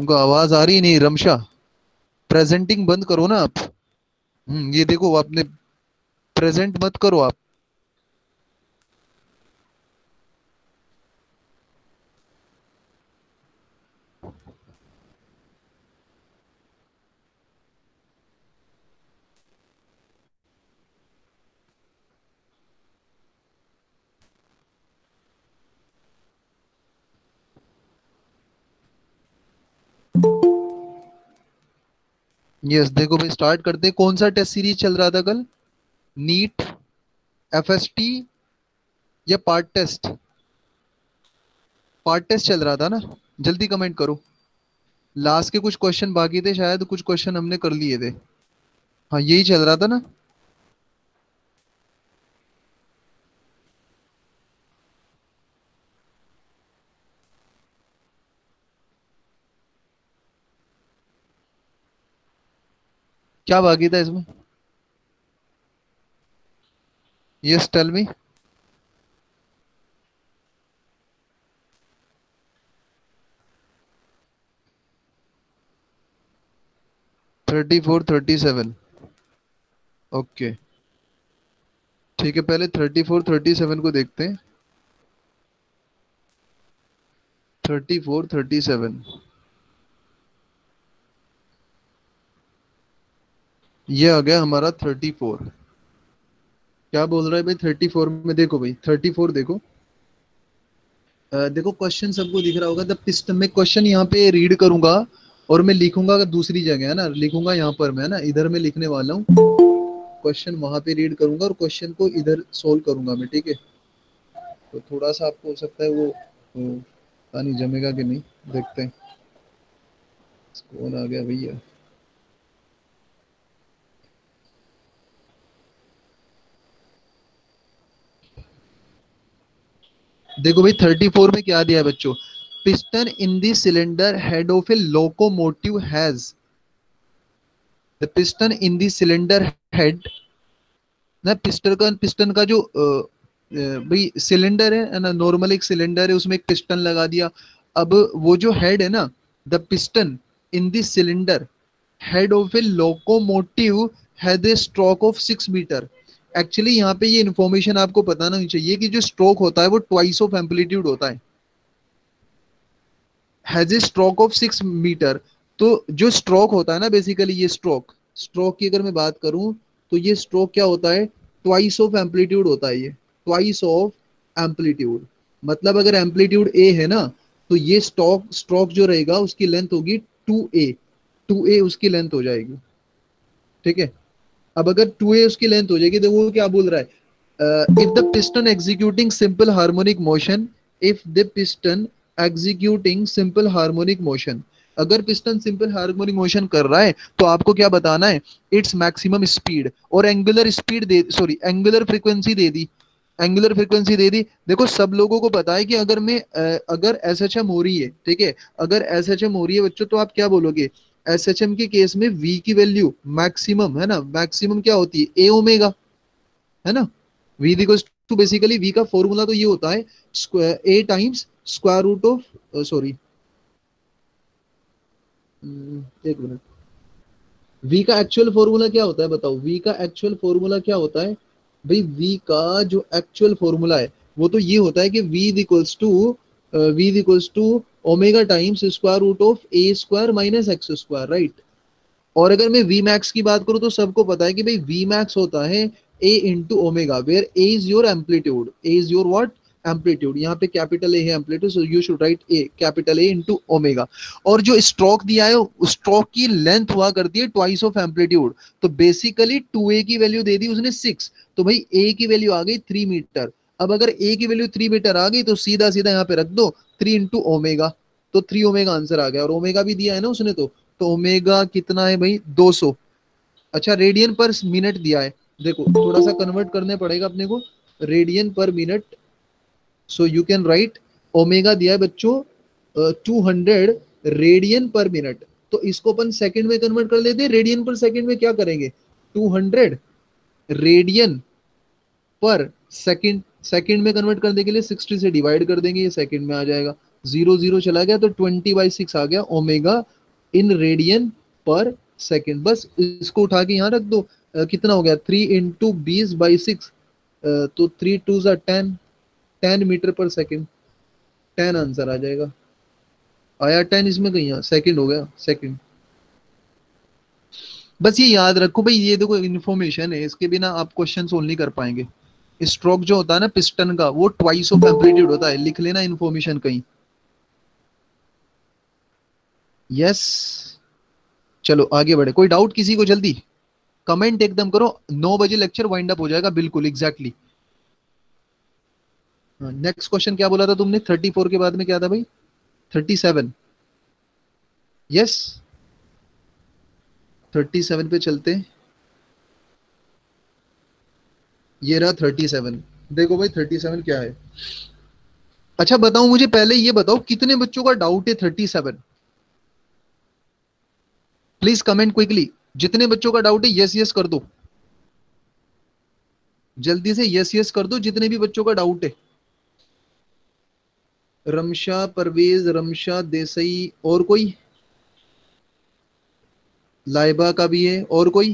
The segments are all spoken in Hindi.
तुमको आवाज आ रही नहीं रमशा? प्रेजेंटिंग बंद करो ना आप। ये देखो आपने प्रेजेंट मत करो आप। यस देखो भाई, स्टार्ट करते हैं। कौन सा टेस्ट सीरीज चल रहा था कल? नीट, एफएसटी या पार्ट टेस्ट? पार्ट टेस्ट चल रहा था ना? जल्दी कमेंट करो। लास्ट के कुछ क्वेश्चन बाकी थे, शायद कुछ क्वेश्चन हमने कर लिए थे। हाँ यही चल रहा था ना? क्या बाकी था इसमें? Yes tell me. 34 37। ओके ठीक है, पहले 34 37 को देखते हैं। 34 37। ये आ गया हमारा 34। क्या बोल रहा है भाई 34 में? देखो भाई 34 देखो। देखो क्वेश्चन सबको दिख रहा होगा। द पिस्टन में क्वेश्चन यहाँ पे रीड करूंगा और मैं लिखूंगा अगर दूसरी जगह है ना, लिखूंगा यहाँ पर मैं, है ना, इधर मैं लिखने वाला हूँ। क्वेश्चन वहां पे रीड करूंगा और क्वेश्चन को इधर सोल्व करूंगा मैं, ठीक है? तो थोड़ा सा आपको हो सकता है वो पता नहीं जमेगा कि नहीं। देखते हैं। कौन आ गया भैया? देखो भाई 34 में क्या दिया है बच्चों? Piston in the cylinder head of a locomotive has. The piston in the cylinder head ना, पिस्टन का जो भाई सिलेंडर है ना, नॉर्मल एक सिलेंडर है, उसमें एक पिस्टन लगा दिया। अब वो जो हेड है ना, the piston in the cylinder head of a locomotive had a stroke of 6 metre. Actually यहाँ पे ये इन्फॉर्मेशन आपको पता नहीं चाहिए कि जो स्ट्रोक होता है वो ट्वाइस ऑफ एम्पलीट्यूड होता है। Has a stroke of 6 metre. तो जो स्ट्रोक होता है ना, बेसिकली ये स्ट्रोक, स्ट्रोक की अगर मैं बात करूं तो ये स्ट्रोक क्या होता है? ट्वाइस ऑफ एम्पलीट्यूड होता है ये। ट्वाइस ऑफ एम्पलीट्यूड मतलब अगर एम्पलीट्यूड ए है ना, तो ये स्ट्रोक स्ट्रोक जो रहेगा उसकी लेंथ होगी 2a। 2a उसकी लेंथ हो जाएगी, ठीक है? अब अगर 2a उसकी लेंथ हो जाएगी तो वो क्या बोल रहा है? If the piston executing simple harmonic motion, if the piston executing simple harmonic motion, अगर पिस्टन सिंपल हार्मोनिक मोशन कर रहा है तो आपको क्या बताना है? इट्स मैक्सिमम स्पीड और एंगुलर स्पीड दे, सॉरी एंगुलर फ्रीक्वेंसी दे दी। एंगुलर फ्रीक्वेंसी दे दी। देखो सब लोगों को पता है कि अगर अगर एसएचएम हो रही है, ठीक है, अगर एसएचएम हो रही है बच्चों, तो आप क्या बोलोगे? एसएचएम के केस में वी की वैल्यू मैक्सिमम, है ना, मैक्सिमम क्या होती है? ए ओमेगा, है ना? V equals to, basically V का फॉर्मूला तो ये होता है A times square root of, sorry एक मिनट, वी का एक्चुअल फॉर्मूला क्या होता है बताओ? वी का एक्चुअल फॉर्मूला क्या होता है भाई? वी का जो एक्चुअल फॉर्मूला है वो तो ये होता है कि v equals to omega times square root of a square minus x square, right? और अगर मैं वी मैक्स की बात करूं तो सबको पता है कि भाई वी मैक्स होता है A into omega, where A is your amplitude. A is your what? Amplitude. यहाँ पे कैपिटल ए है amplitude, so you should write A, capital A into omega. और जो स्ट्रोक दिया है उस स्ट्रोक की लेंथ हुआ करती है ट्वाइस ऑफ एम्पलीट्यूड। तो बेसिकली 2a की वैल्यू दे दी उसने 6, तो भाई a की वैल्यू आ गई 3 मीटर। अब अगर a की वैल्यू 3 मीटर आ गई तो सीधा सीधा यहाँ पे रख दो 3 इंटू ओमेगा। तो 3 ओमेगा आंसर आ गया, और ओमेगा भी दिया है ना उसने तो ओमेगा कितना है भाई? 200। अच्छा रेडियन पर मिनट दिया है, देखो थोड़ा सा कन्वर्ट करने पड़ेगा अपने को, रेडियन पर minute. So you can write, omega दिया है बच्चों 200 रेडियन पर मिनट। तो इसको अपन सेकंड में कन्वर्ट कर लेते हैं। रेडियन पर सेकंड में क्या करेंगे? 200 रेडियन पर सेकंड, सेकंड में कन्वर्ट करने के लिए 60 से डिवाइड कर देंगे, ये सेकंड में आ जाएगा। जीरो जीरो चला गया तो 20/6 आ गया ओमेगा इन रेडियन पर सेकेंड। बस इसको उठा के यहाँ रख दो। कितना हो गया 3 × 20/6, तो 3 × 2 = 10, 10 मीटर पर सेकेंड। 10 आंसर आ जाएगा। आया 10 इसमें कहीं, यहाँ सेकेंड हो गया सेकेंड। बस ये याद रखो भाई, ये देखो इन्फॉर्मेशन है, इसके बिना आप क्वेश्चन सोल्व नहीं कर पाएंगे। स्ट्रोक जो होता है ना पिस्टन का, वो ट्वाइस ऑफ एम्पलीट्यूड होता है, लिख लेना इन्फॉर्मेशन कहीं। यस, चलो आगे बढ़े। कोई डाउट किसी को? जल्दी कमेंट एकदम करो। 9 बजे लेक्चर वाइंड अप हो जाएगा, बिल्कुल एग्जैक्टली। नेक्स्ट क्वेश्चन क्या बोला था तुमने? 34 के बाद में क्या था भाई? 37। यस, 37 पे चलते। ये रहा 37। देखो भाई 37 क्या है। अच्छा बताओ मुझे, पहले ये बताओ कितने बच्चों का डाउट है 37? Please comment quickly. जितने बच्चों का डाउट है यस यस कर दो, जल्दी से यस यस कर दो जितने भी बच्चों का डाउट है। रमशा, परवेज, रमशा देसाई, और कोई? लाइबा का भी है, और कोई?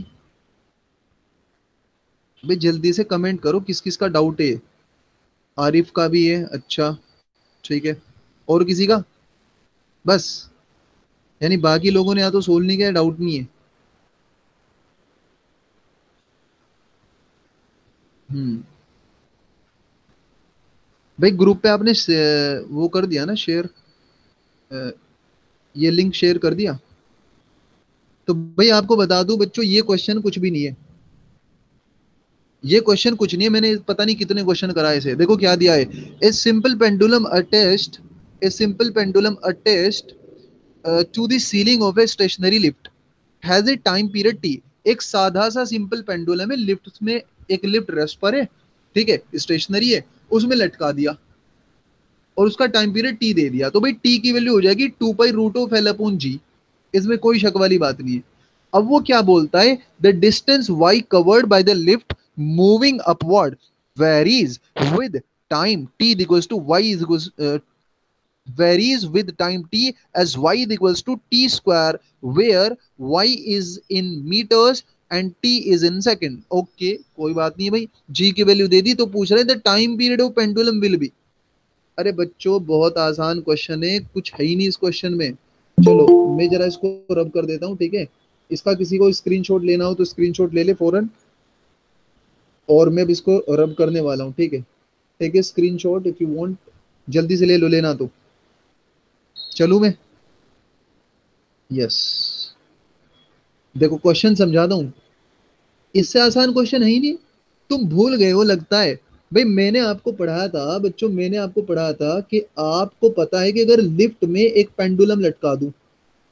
भाई जल्दी से कमेंट करो किस किस का डाउट है। आरिफ का भी है, अच्छा ठीक है। और किसी का? बस, यानी बाकी लोगों ने या तो सोल्व नहीं किया, डाउट नहीं है। हम्म। भाई ग्रुप पे आपने वो कर दिया ना शेयर, ये लिंक शेयर कर दिया? तो भाई आपको बता दूं बच्चों, ये क्वेश्चन कुछ भी नहीं है। ये क्वेश्चन कुछ नहीं है, मैंने पता नहीं कितने क्वेश्चन कराए से। देखो क्या दिया है, a simple pendulum attached, a simple pendulum attached to the ceiling of a stationary lift has a time period t. एक साधा सा सिंपल पेंडुलम है, लिफ्ट में एक लिफ्ट रेस्ट पर है, ठीक है, स्टेशनरी है, उसमें लटका दिया और उसका टाइम पीरियड टी दे दिया। तो भाई टी की वैल्यू हो जाएगी 2π√L/g। इसमें कोई शक वाली बात नहीं है। अब वो क्या बोलता है, the distance y covered by the lift moving upward varies with time t equals to y equals varies with time t as y equals to t square where y is in meters and t is in second। Okay कोई बात नहीं भाई, g की वैल्यू दे दी तो पूछ रहे थे time period of pendulum will be. अरे बच्चों बहुत आसान क्वेश्चन है, कुछ है ही नहीं इस क्वेश्चन में। चलो मैं जरा इसको रब कर देता हूँ, ठीक है। इसका किसी को स्क्रीनशॉट लेना हो तो स्क्रीनशॉट ले ले फौरन, और मैं भी इसको रब करने वाला हूँ, ठीक है। Take a screenshot if you want, जल्दी से ले लो, लेना तो। चलू मैं? यस, देखो क्वेश्चन समझाता हूँ, इससे आसान क्वेश्चन है ही नहीं। तुम भूल गए हो लगता है। भाई मैंने आपको पढ़ाया था बच्चों, मैंने आपको पढ़ाया था कि आपको पता है कि अगर लिफ्ट में एक पेंडुलम लटका दूं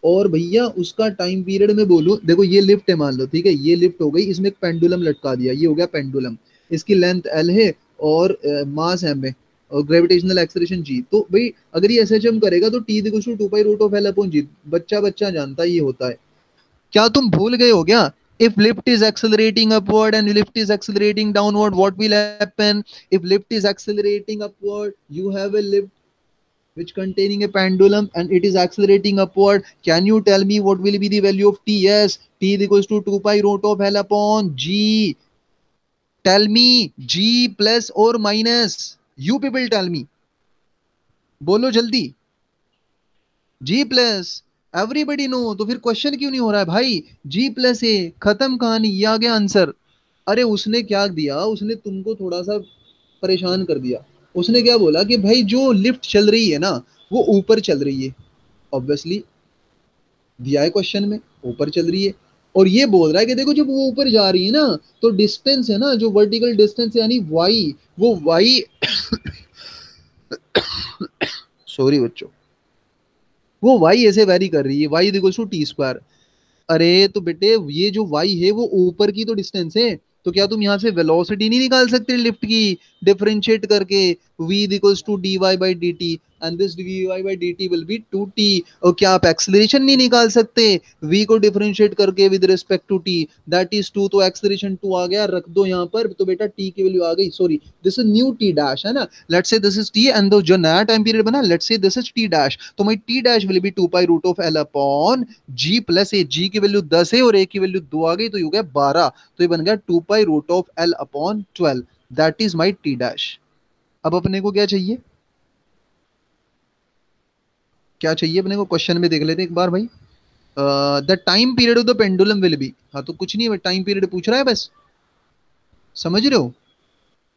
और भैया उसका टाइम पीरियड में बोलूं, देखो ये लिफ्ट है मान लो, ठीक है, ये लिफ्ट हो गई, इसमें एक पेंडुलम लटका दिया, ये हो गया पेंडुलम। इसकी लेंथ एल है और मास एम है और ग्रेविटेशनल एक्सेलरेशन जी। तो भाई अगर ये एसएचएम करेगा तो टी इक्वल्स टू 2π√L/g। बच्चा बच्चा जानता है ये होता है। क्या तुम भूल गए हो क्या? If lift is accelerating upward and lift is accelerating downward, what will happen? If lift is accelerating upward, you have a lift which containing a pendulum and it is accelerating upward. Can you tell me what will be the value of t? Yes, t is equals to 2π√L/g. Tell me, g plus or minus? You people tell me. बोलो जल्दी। जी प्लस, एवरीबडी नो। तो फिर क्वेश्चन क्यों नहीं हो रहा है भाई? जी प्लस ए, खत्म कहानी, ये आ गया आंसर। अरे उसने क्या दिया, उसने तुमको थोड़ा सा परेशान कर दिया। उसने क्या बोला कि भाई जो लिफ्ट चल रही है ना वो ऊपर चल रही है, ऑब्वियसली दिया है क्वेश्चन में, ऊपर चल रही है। और ये बोल रहा है कि देखो जब वो ऊपर जा रही है ना तो डिस्टेंस है ना, जो वर्टिकल डिस्टेंस यानी वाई, वो वाई सॉरी बच्चों, वो वाई ऐसे वेरी कर रही है, y equals to t square. अरे तो बेटे ये जो वाई है वो ऊपर की तो डिस्टेंस है, तो क्या तुम यहाँ से वेलोसिटी नहीं निकाल सकते लिफ्ट की डिफरेंशिएट करके? v equals to dy by dt। And this dy by dt will be 2t। और क्या आप एक्सेलरेशन नहीं निकाल सकते? v को डिफरेंशिएट करके with respect to t, that is 2, तो एक्सेलरेशन 2 आ गया, रख दो यहाँ पर, तो बेटा t की वैल्यू आ गई, sorry this is new t dash है ना, let's say this is t and जो नया टाइम पीरियड बना, let's say this is t dash, तो my t dash will be 2 pi root of l upon g plus a, g की वैल्यू 10 है और a की वैल्यू 2 आ गई, तो ये हो गया 12, तो ये बन गया 2 pi root of l upon 12, that is my t dash. अब अपने को क्या चाहिए, क्या चाहिए अपने को, क्वेश्चन में देख लेते हैं एक बार भाई। The time period of the pendulum will be, हाँ तो कुछ नहीं है, टाइम पीरियड पूछ रहा है बस, समझ रहे हो?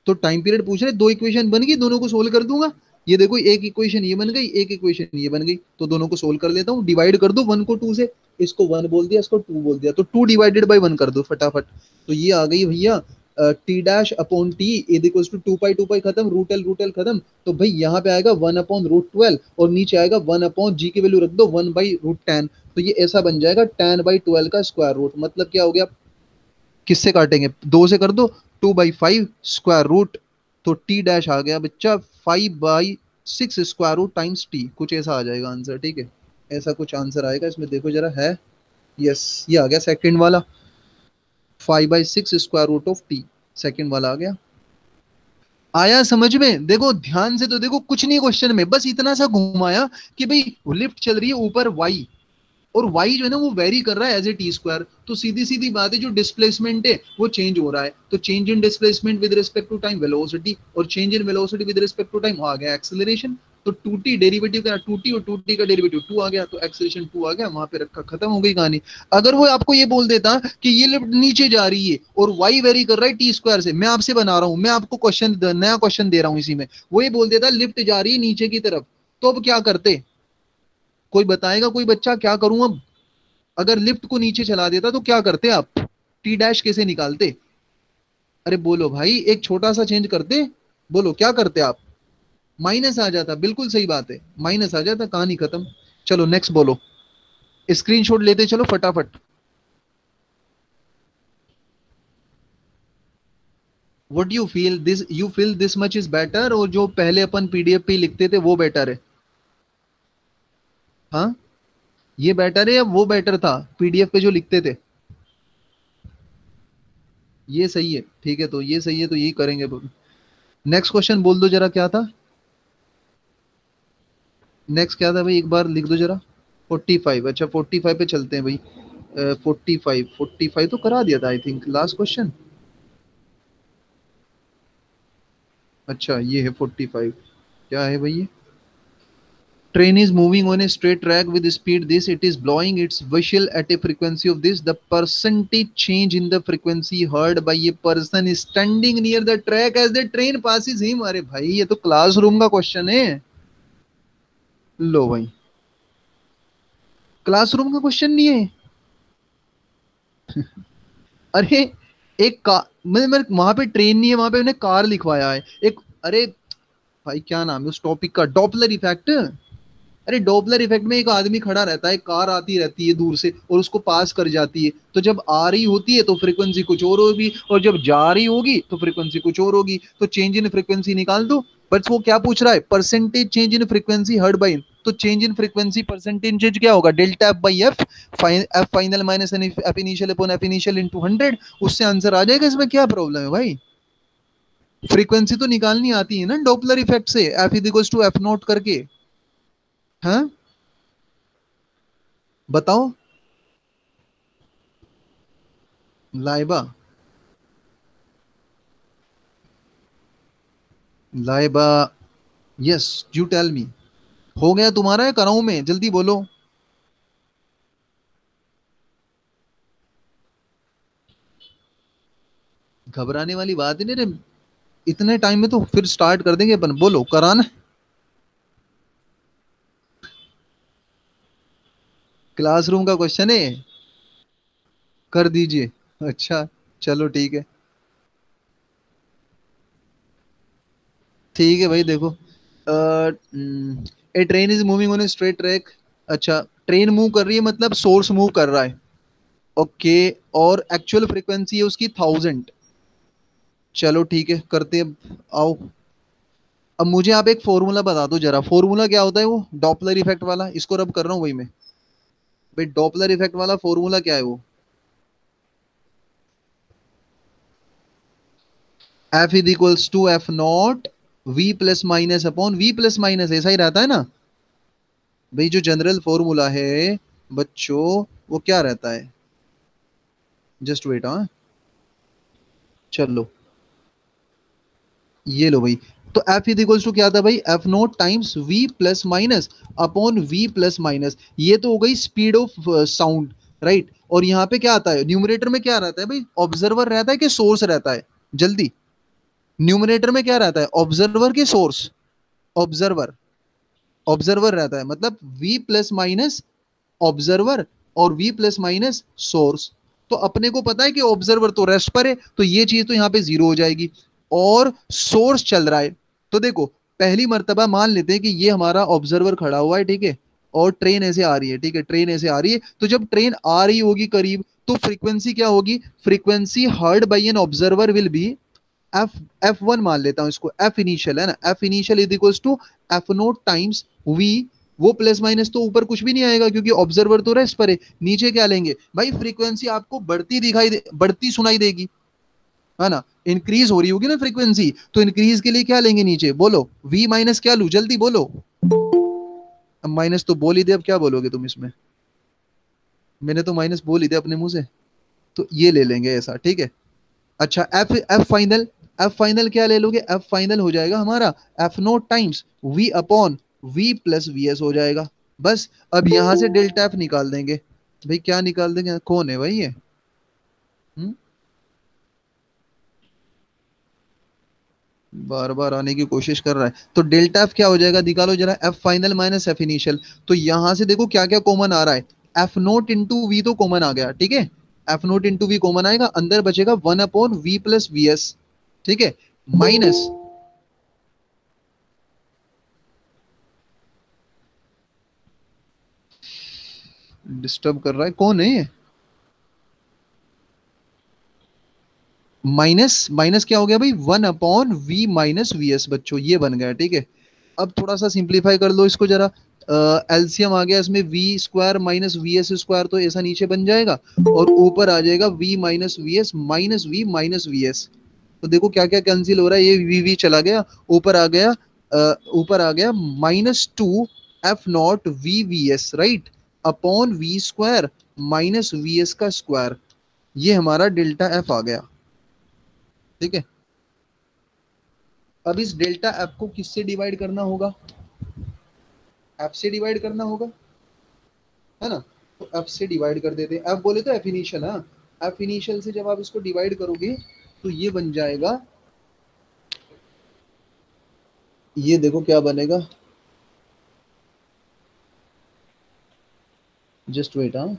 तो टाइम पीरियड पूछ रहे, दो इक्वेशन बन गई, दोनों को सोल्व कर दूंगा। ये देखो एक इक्वेशन ये बन गई, एक इक्वेशन ये बन गई, तो दोनों को सोल्व कर लेता हूँ, डिवाइड कर दो वन को टू से, इसको वन बोल दिया, इसको टू बोल दिया, तो टू डिवाइडेड बाई वन कर दो फटाफट, तो ये आ गई भैया T dash upon T is equals to pi खत्म, रूट एल खत्म, तो भाई यहाँ पे आएगा वन अपॉन रूट 12 और नीचे आएगा वन अपॉन जी की वैल्यू रख दो वन बाई रूट 10, तो ये ऐसा बन जाएगा 10 बाई 12 का स्क्वायर रूट, मतलब क्या हो गया, किससे काटेंगे, दो से कर दो, 2/5 स्क्वायर रूट, तो टी डैश आ गया बच्चा 5/6 स्क्वायर रूट टाइम्स टी, कुछ ऐसा आ जाएगा आंसर, ठीक है, ऐसा कुछ आंसर आएगा इसमें, देखो जरा है, यस ये आ गया सेकंड वाला, 5/6 square root of t, second वाला आ गया। आया समझ में? देखो ध्यान से, तो देखो कुछ नहीं क्वेश्चन में, बस इतना सा घुमाया कि भाई लिफ्ट चल रही है ऊपर वाई, और y जो है ना वो वेरी कर रहा है एज ए टी स्क्वायर, तो सीधी सीधी बात है जो डिस्प्लेसमेंट है वो चेंज हो रहा है, तो change in displacement with respect to time velocity, और change in velocity with respect to time आ गया एक्सेलरेशन, तो 2t डेरिवेटिव का 2t और 2t का डेरिवेटिव 2 आ गया, तो एक्सेलरेशन 2 आ गया, वहां पे रखा, खत्म हो गई कहानी। अगर वो आपको ये बोल देता कि ये लिफ्ट नीचे जा रही है और y वेरी कर रहा है टी स्क्वायर से, मैं आपसे बना रहा हूं, मैं आपको क्वेश्चन नया क्वेश्चन दे रहा हूं इसी में, वो ये बोल देता लिफ्ट जा रही है नीचे की तरफ, तो अब क्या करते, कोई बताएगा कोई बच्चा, क्या करूं अब, अगर लिफ्ट को नीचे चला देता तो क्या करते आप, टी डैश कैसे निकालते, अरे बोलो भाई, एक छोटा सा चेंज करते, बोलो क्या करते आप, माइनस आ जाता, बिल्कुल सही बात है, माइनस आ जाता, कहानी खत्म। चलो नेक्स्ट बोलो, स्क्रीनशॉट लेते चलो फटाफट। What you feel this, you feel this much is better, और जो पहले अपन पीडीएफ पे लिखते थे वो बेटर है? हाँ, ये बेटर है या वो बेटर था पीडीएफ पे जो लिखते थे? ये सही है, ठीक है, तो ये सही है, तो यही करेंगे। नेक्स्ट क्वेश्चन बोल दो जरा, क्या था नेक्स्ट, क्या था भाई, एक बार लिख दो जरा। 45, अच्छा 45 पे चलते हैं भाई। 45 तो करा दिया था आई थिंक, लास्ट क्वेश्चन। अच्छा ये है 45, क्या है भाई ये, train is moving on a straight track with speed this, it is blowing its whistle at a frequency of this, the percentage change in the frequency heard by a person standing near the track as the train passes him। अरे भाई ये तो क्लासरूम का क्वेश्चन है, लो भाई, क्लासरूम का क्वेश्चन नहीं है। अरे एक कार, मैं वहां पे ट्रेन नहीं है, वहां पे मैंने कार लिखवाया है एक, अरे भाई क्या नाम है उस टॉपिक का, डॉपलर इफेक्ट। अरे डॉपलर इफेक्ट में एक आदमी खड़ा रहता है, कार आती रहती है दूर से और उसको पास कर जाती है, तो जब आ रही होती है तो फ्रीक्वेंसी कुछ और होगी, और जब जा रही होगी तो फ्रीक्वेंसी कुछ और होगी, तो चेंज इन फ्रीक्वेंसी निकाल दो। बट वो क्या पूछ रहा है, percentage change in frequency heard by, तो चेंज इन फ्रीक्वेंसी परसेंटेज क्या होगा, delta F by F, F final minus F initial upon F initial into 100, उससे आंसर आ जाएगा, इसमें क्या प्रॉब्लम है भाई, फ्रीक्वेंसी तो निकालनी आती है ना डॉपलर इफेक्ट से, F is equal to F not करके। हाँ बताओ, Laiba, Laiba, yes you tell me, हो गया तुम्हारा या कराऊं मैं, जल्दी बोलो। घबराने वाली बात ही नहीं रे, इतने टाइम में तो फिर स्टार्ट कर देंगे अपन, बोलो कराना, क्लासरूम का क्वेश्चन है, कर दीजिए। अच्छा चलो ठीक है, ठीक है भाई देखो, a train is moving on a straight track, अच्छा ट्रेन मूव कर रही है मतलब सोर्स मूव कर रहा है, ओके, और एक्चुअल फ्रीक्वेंसी है उसकी 1000, चलो ठीक है करते हैं, आओ अब मुझे आप एक फॉर्मूला बता दो जरा, फॉर्मूला क्या होता है वो डॉपलर इफेक्ट वाला, इसको रब कर रहा हूँ वही मैं। भाई डॉपलर इफेक्ट वाला फॉर्मूला क्या है वो? F is equals to F not V plus minus upon V plus minus, ऐसा ही रहता है ना भाई? जो जनरल फॉर्मूला है बच्चों, वो क्या रहता है? जस्ट वेट, हाँ, चलो ये लो भाई। तो एफ इज इक्वल्स टू क्या था भाई? F not times V plus minus upon V plus minus. ये तो हो गई स्पीड ऑफ साउंड, राइट? और यहाँ पे क्या आता है न्यूमरेटर में? क्या रहता है भाई? ऑब्जर्वर रहता है कि सोर्स रहता है? जल्दी, न्यूमरेटर में क्या रहता है, ऑब्जर्वर के सोर्स? ऑब्जर्वर, ऑब्जर्वर रहता है, मतलब वी प्लस माइनस ऑब्जर्वर और v प्लस माइनस सोर्स। तो अपने को पता है कि ऑब्जर्वर तो रेस्ट पर है, तो ये चीज तो यहाँ पे जीरो हो जाएगी। और सोर्स चल रहा है, तो देखो पहली मर्तबा मान लेते हैं कि ये हमारा ऑब्जर्वर खड़ा हुआ है, ठीक है, और ट्रेन ऐसे आ रही है, ठीक है, ट्रेन ऐसे आ रही है। तो जब ट्रेन आ रही होगी करीब, तो फ्रीक्वेंसी क्या होगी? Frequency heard by an observer will be F, F one मान लेता हूं इसको, एफ इनिशियल है ना, F initial is equals to F not times V. वो प्लस माइनस तो ऊपर कुछ भी नहीं आएगा क्योंकि ऑब्जर्वर तो रेस्ट पर है। नीचे क्या लेंगे भाई? फ्रीक्वेंसी आपको बढ़ती दिखाई दे, बढ़ती सुनाई देगी, है ना? इंक्रीज हो रही होगी ना फ्रीक्वेंसी, तो इंक्रीज के लिए क्या लेंगे नीचे? बोलो वी माइनस क्या लू, जल्दी बोलो। अब माइनस तो बोल ही दे, अब क्या बोलोगे तुम इसमें? मैंने तो माइनस बोल ही दिया अपने मुंह से, तो ये ले लेंगे ऐसा, ठीक है। अच्छा F, F final, F final क्या ले लोगे? एफ फाइनल हो जाएगा हमारा F not times V upon V plus V S हो जाएगा। बस अब यहां से डेल्टा एफ निकाल देंगे। भाई क्या निकाल देंगे? कौन है भाई ये? हम्म? बार बार आने की कोशिश कर रहा है। तो डेल्टा एफ क्या हो जाएगा, निकालो जरा, F final minus F initial. तो यहां से देखो क्या क्या कॉमन आ रहा है। एफ नोट इंटू वी तो कॉमन आ गया, ठीक है, F not into V common आएगा, अंदर बचेगा one upon V plus V S, ठीक है, माइनस, डिस्टर्ब कर रहा है, कौन है ये? माइनस, माइनस क्या हो गया भाई? One upon V minus V S, बच्चों ये बन गया, ठीक है। अब थोड़ा सा सिंप्लीफाई कर लो इसको जरा, एलसीएम आ गया इसमें, V square minus V S square, तो ऐसा नीचे बन जाएगा, और ऊपर आ जाएगा V minus V S minus V minus V S. तो देखो क्या क्या कैंसिल हो रहा है, ये वी चला गया, ऊपर आ गया, ऊपर आ गया minus two F not V V S, right, upon V square minus V S का स्क्वायर। ये हमारा डेल्टा एफ आ गया, ठीक है। अब इस डेल्टा एफ को किससे डिवाइड करना होगा? एफ से डिवाइड करना होगा, है ना? तो एफ से डिवाइड कर देते हैं, एफ बोले तो एफ इनिशियल, हाँ, एफ इनिशियल से जब आप इसको डिवाइड करोगे तो ये बन जाएगा, ये देखो क्या बनेगा, जस्ट वेट, हाँ,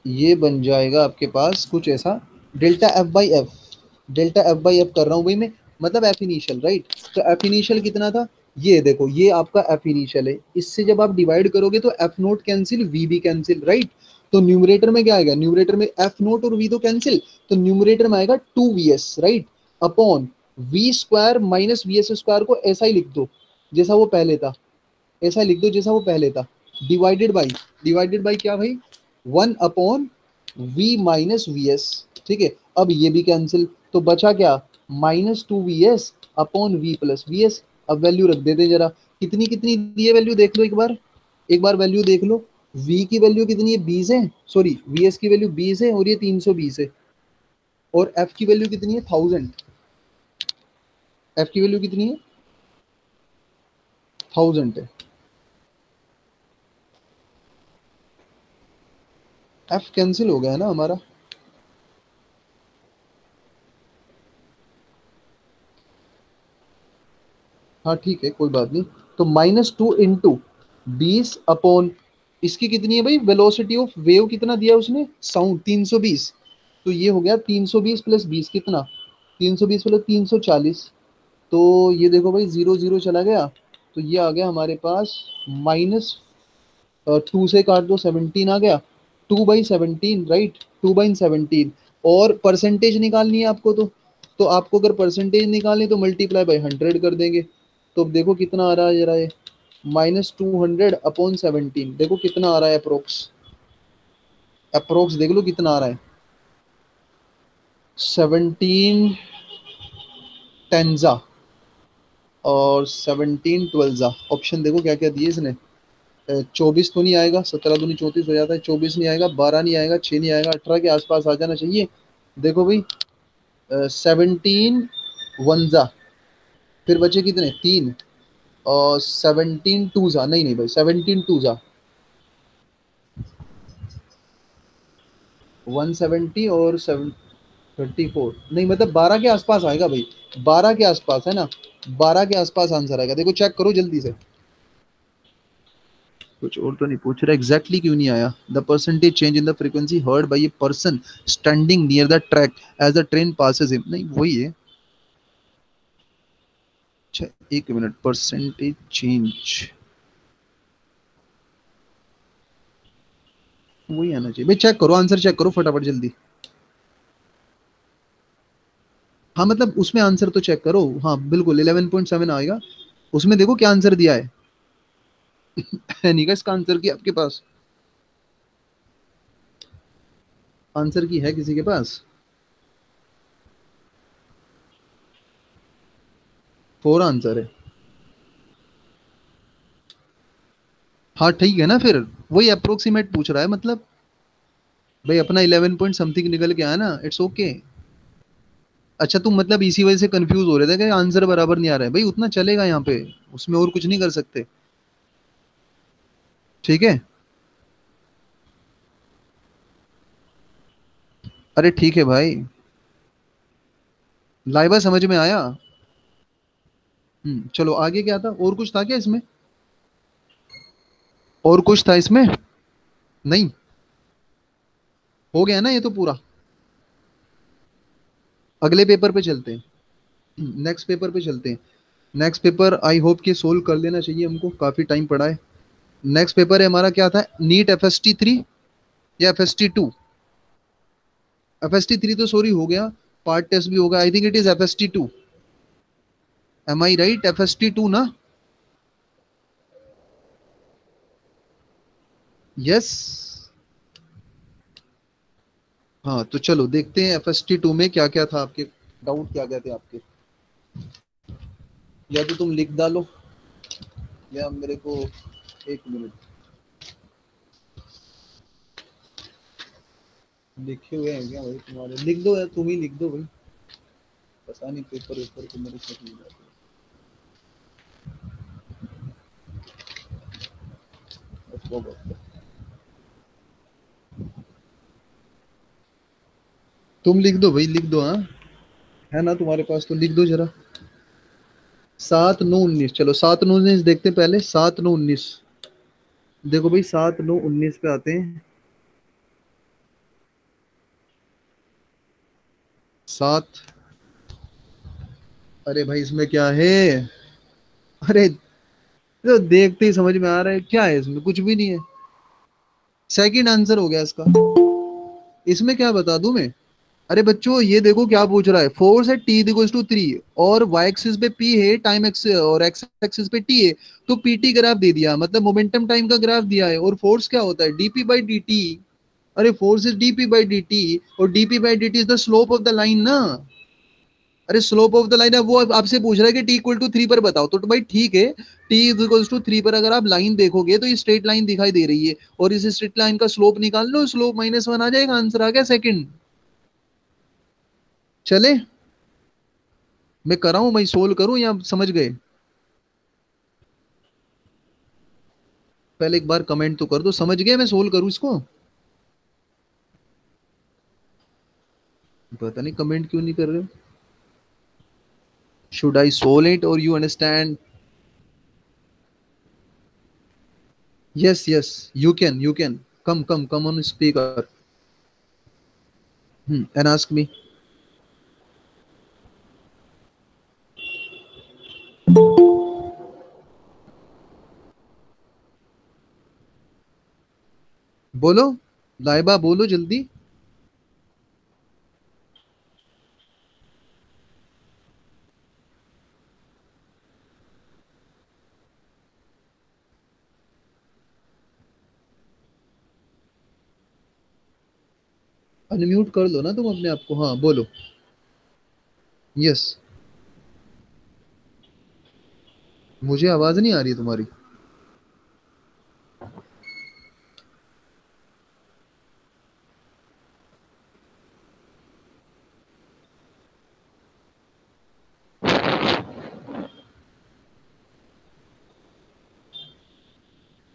ये बन जाएगा आपके पास कुछ ऐसा, delta F by F, delta F by F कर रहा हूँ भाई मैं, मतलब एफ इनिशियल, राइट। तो एफ इनिशियल कितना था? ये देखो, ये आपका एफ इनिशियल है, इससे जब आप डिवाइड करोगे तो एफ नोट कैंसिल, वी भी कैंसिल, राइट। तो न्यूमरेटर में क्या आएगा? न्यूमरेटर में एफ नोट और वी तो कैंसिल, तो न्यूमरेटर में आएगा two V S, right, upon V square minus V S square को ऐसा ही लिख दो जैसा वो पहले था, ऐसा लिख दो जैसा वो पहले था, डिवाइडेड बाई, डिवाइडेड बाई क्या भाई? One upon V minus V S, ठीक है। अब ये भी कैंसिल, तो बचा क्या? Minus two V S upon V plus V S. अब वैल्यू रख देते जरा, कितनी कितनी दी है वैल्यू देख लो एक बार, एक बार वैल्यू देख लो। v की वैल्यू कितनी है? 20 है, सॉरी vs की वैल्यू 20 है और ये 320 है, और f की वैल्यू कितनी है? 1000। f की वैल्यू कितनी है? 1000 है। f कैंसिल हो गया है ना हमारा। हाँ ठीक है, कोई बात नहीं। तो माइनस टू इंटू 20 अपॉन, इसकी कितनी है भाई वेलोसिटी ऑफ वेव, कितना दिया उसने? साउंड 320। तो ये हो गया 320 प्लस 20 कितना? 320 प्लस 340। तो ये देखो भाई, जीरो जीरो चला गया, तो ये आ गया हमारे पास माइनस, टू से काट दो 17 आ गया, 2/17, राइट, 2/17। और परसेंटेज निकालनी है आपको, तो तो आपको अगर परसेंटेज निकालनी तो मल्टीप्लाई बाई 100 कर देंगे। तो अब देखो कितना आ रहा है जरा ये, -200/17, देखो कितना आ रहा है अप्रोक्स, अप्रोक्स देख लो कितना आ रहा है, 17 टेंजा और 17 ट्वेल्जा। ऑप्शन देखो क्या क्या दिए इसने। 24 तो नहीं आएगा, 17 दूनी 34 हो जाता है, 24 नहीं आएगा, 12 नहीं आएगा, 6 नहीं आएगा, 18 के आसपास आ जाना चाहिए। देखो भाई, 17 वनजा, फिर बचे कितने, 3, और 17 टूजा, नहीं नहीं भाई, 17 टूजा 170 और 734, नहीं मतलब 12 के आसपास आएगा भाई, 12 के आसपास है ना, 12 के आसपास आंसर आएगा। देखो चेक करो जल्दी से। कुछ और तो नहीं पूछ रहा, एग्जैक्टली क्यों नहीं आया। The percentage change in the frequency heard by a person standing near the track as the train passes him, नहीं वही है। अच्छा एक मिनट, परसेंटेज चेंज वही आना चाहिए भाई। चेक करो आंसर, चेक करो फटाफट जल्दी। हाँ मतलब उसमें आंसर तो चेक करो, हाँ बिल्कुल 11.7 आएगा। उसमें देखो क्या आंसर दिया है। है नहीं का इसका आंसर की आपके पास, आंसर की है किसी के पास। 4 आंसर है। हाँ ठीक है ना फिर, वही अप्रोक्सीमेट पूछ रहा है मतलब। भाई अपना 11 पॉइंट समथिंग निकल के आया ना, इट्स ओके। अच्छा तुम मतलब इसी वजह से कंफ्यूज हो रहे थे कि आंसर बराबर नहीं आ रहा है, भाई उतना चलेगा यहाँ पे, उसमें और कुछ नहीं कर सकते। ठीक है। अरे ठीक है भाई। लाइवा समझ में आया। चलो आगे क्या था, और कुछ था क्या इसमें, और कुछ था इसमें। नहीं, हो गया ना ये तो पूरा। अगले पेपर पे चलते हैं, नेक्स्ट पेपर पे चलते हैं। नेक्स्ट पेपर आई होप कि सोल्व कर लेना चाहिए हमको, काफी टाइम पड़ा है। नेक्स्ट पेपर है हमारा, क्या था, नीट FST 3 या FST 2। FST 3 तो सॉरी हो गया, पार्ट टेस्ट भी होगा, I think it is FST 2। Am I right, FST 2 ना। यस। हाँ तो चलो देखते हैं FST 2 में क्या क्या था आपके, डाउट क्या क्या थे आपके। या तो तुम लिख डालो, या मेरे को, एक मिनट, लिखे हुए हैं क्या भाई तुम्हारे, लिख दो या तुम ही लिख दो भाई। पता नहीं पेपर वेपर तो मेरे साथ नहीं जाते। उसको बोलते हैं। तुम लिख दो भाई, लिख दो हाँ, है ना तुम्हारे पास तो लिख दो जरा। 7 9 19, चलो 7 9 19 देखते हैं पहले, 7 9 19। देखो भाई 7 9 19 पे आते हैं। 7, अरे भाई इसमें क्या है, अरे तो देखते ही समझ में आ रहा है क्या है, इसमें कुछ भी नहीं है। सेकंड आंसर हो गया इसका। इसमें क्या बता दूं मैं। अरे बच्चों ये देखो क्या पूछ रहा है, फोर्स है T = 3 और y एक्सिस पे P है, टाइम एक्स और x एक्सिस पे T है। तो PT ग्राफ दे दिया, मतलब मोमेंटम टाइम का ग्राफ दिया है, और फोर्स क्या होता है dP/dt। अरे फोर्स इज dP/dt, और dP/dt is the slope of the line ना। अरे स्लोप ऑफ द लाइन है वो, आपसे पूछ रहा है कि T = 3 पर बताओ, तो भाई ठीक है। T = 3 पर अगर आप लाइन देखोगे तो ये स्ट्रेट लाइन दिखाई दे रही है, और इस स्ट्रेट लाइन का स्लोप निकाल लो, स्लोप -1 आ जाएगा, आंसर आ गया सेकंड। चले, मैं कर रहा हूँ, मैं सोल्व करूँ या समझ गए। पहले एक बार कमेंट तो कर दो, समझ गए मैं सोल्व करूँ इसको। पता नहीं कमेंट क्यों नहीं कर रहे हो। शुड आई सोल्व इट और you understand. Yes yes, you can come come come on speaker and ask me. बोलो, लाइबा बोलो जल्दी। अनम्यूट कर लो ना तुम अपने आप को, हाँ बोलो। यस। मुझे आवाज नहीं आ रही है तुम्हारी।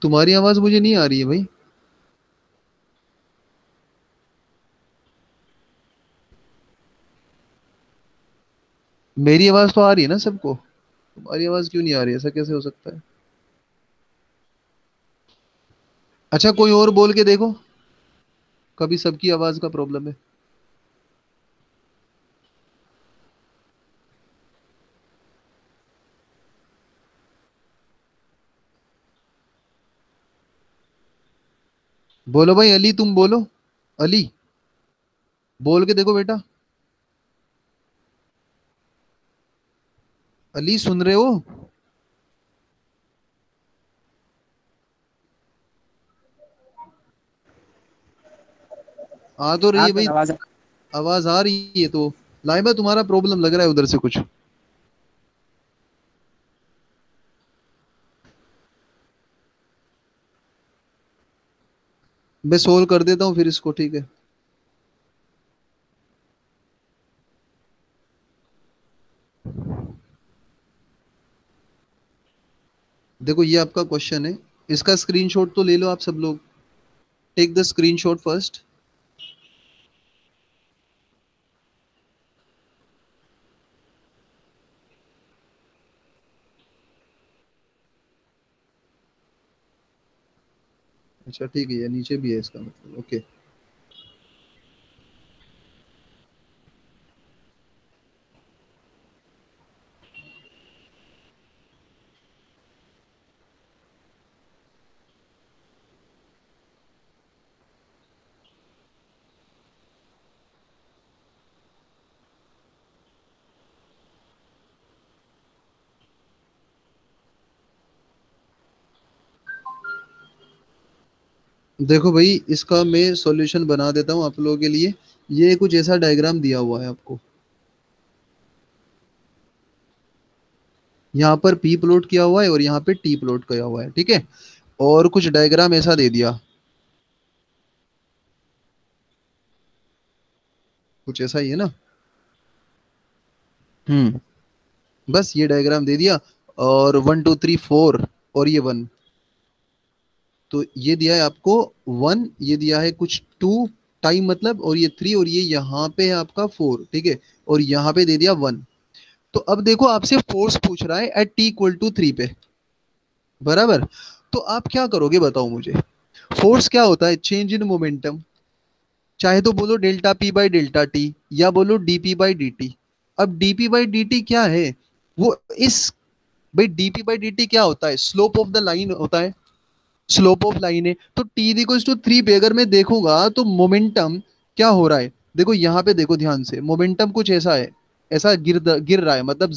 तुम्हारी आवाज मुझे नहीं आ रही है भाई। मेरी आवाज तो आ रही है ना सबको, तुम्हारी आवाज क्यों नहीं आ रही है? ऐसा कैसे हो सकता है? अच्छा कोई और बोल के देखो, कभी सबकी आवाज का प्रॉब्लम है। बोलो भाई, अली तुम बोलो। अली, बोल के देखो बेटा। अली सुन रहे हो? आ तो रही हाँ है सर भाई। आवाज। आवाज आ रही है तो लाइबा तुम्हारा प्रॉब्लम लग रहा है उधर से कुछ। मैं सोल्व कर देता हूँ फिर इसको, ठीक है। देखो ये आपका क्वेश्चन है, इसका स्क्रीनशॉट तो ले लो आप सब लोग। Take the screenshot first. अच्छा ठीक है, ये नीचे भी है इसका मतलब, ओके। देखो भाई, इसका मैं सॉल्यूशन बना देता हूँ आप लोगों के लिए। ये कुछ ऐसा डायग्राम दिया हुआ है आपको, यहाँ पर पी प्लॉट किया हुआ है और यहाँ पे टी प्लॉट किया हुआ है, ठीक है। और कुछ डायग्राम ऐसा दे दिया, कुछ ऐसा ही है ना। बस ये डायग्राम दे दिया। और 1 2 3 4, और ये 1। तो ये दिया है आपको 1, ये दिया है कुछ 2 टाइम मतलब, और ये 3, और ये यहाँ पे है आपका 4, ठीक है। और यहाँ पे दे दिया 1। तो अब देखो आपसे फोर्स पूछ रहा है एट t = 3 पे, बराबर। तो आप क्या करोगे बताओ मुझे। फोर्स क्या होता है? Change in momentum. चाहे तो बोलो delta P by delta T, या बोलो डीपी बाई डी टी। अब डीपी बाई डी टी क्या है? वो इस, भाई डीपी बाई डी टी क्या होता है? स्लोप ऑफ द लाइन होता है। स्लोप ऑफ लाइन है, तो टी इक्वल्स टू 3 पे अगर मैं देखूंगा तो मोमेंटम क्या हो रहा है? देखो यहाँ पे देखो ध्यान से, मोमेंटम कुछ ऐसा है, ऐसा गिर गिर रहा है मतलब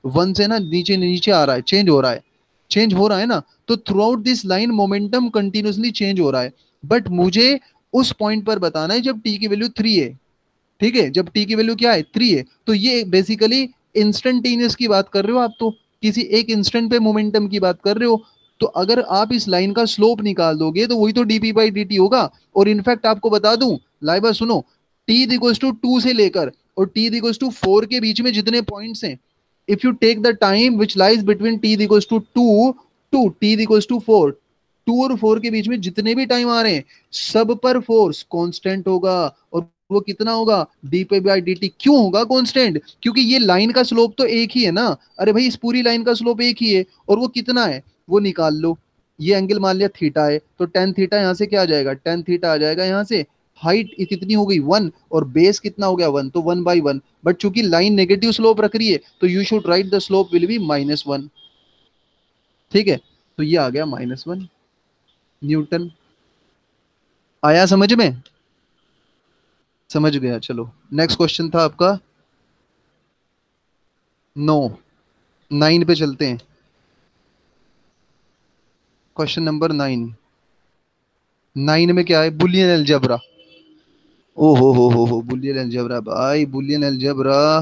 1 से ना नीचे नीचे आ रहा है, चेंज हो रहा है। चेंज हो रहा है ना, तो through out this line momentum continuously change हो रहा है। बट मुझे उस पॉइंट पर बताना है जब टी की वैल्यू 3 है, ठीक है। जब टी की वैल्यू क्या है? 3 है। तो ये बेसिकली इंस्टेंटेनियस की बात कर रहे हो आप तो, किसी एक इंस्टेंट पे मोमेंटम की बात कर रहे हो। तो अगर आप इस लाइन का स्लोप निकाल दोगे तो वही तो डीपी बाई डी टी होगा। और इनफैक्ट आपको बता दूं, लाइबा सुनो, टी इक्वल्स टू 2 से लेकर और टी इक्वल्स टू 4 के बीच में जितने पॉइंट्स हैं, if you take the time which lies between T equals to 2 to T equals to 4, 2 और 4 के बीच में जितने भी टाइम आ रहे हैं, सब पर फोर्स कांस्टेंट होगा। और वो कितना होगा? डी पे बाई डी टी। क्यों होगा कांस्टेंट? क्योंकि ये लाइन का स्लोप तो एक ही है ना। अरे भाई इस पूरी लाइन का स्लोप एक ही है, और वो कितना है वो निकाल लो। ये एंगल मान लिया थीटा है, तो टेन थीटा यहाँ से क्या आ जाएगा? टेन थीटा आ जाएगा यहाँ से। हाइट कितनी हो गई? 1, और बेस कितना हो गया? 1, तो 1/1। बट चूंकि लाइन नेगेटिव स्लोप रख रही है, तो you should right the slope will be -1, ठीक है। तो ये आ गया -1 न्यूटन। आया समझ में? समझ गया, चलो। नेक्स्ट क्वेश्चन था आपका 9, 9 पे चलते हैं। Question number 9। 9 में क्या है? Boolean algebra. ओ हो बुलियन अलजेब्रा भाई, बुलियन अलजेब्रा,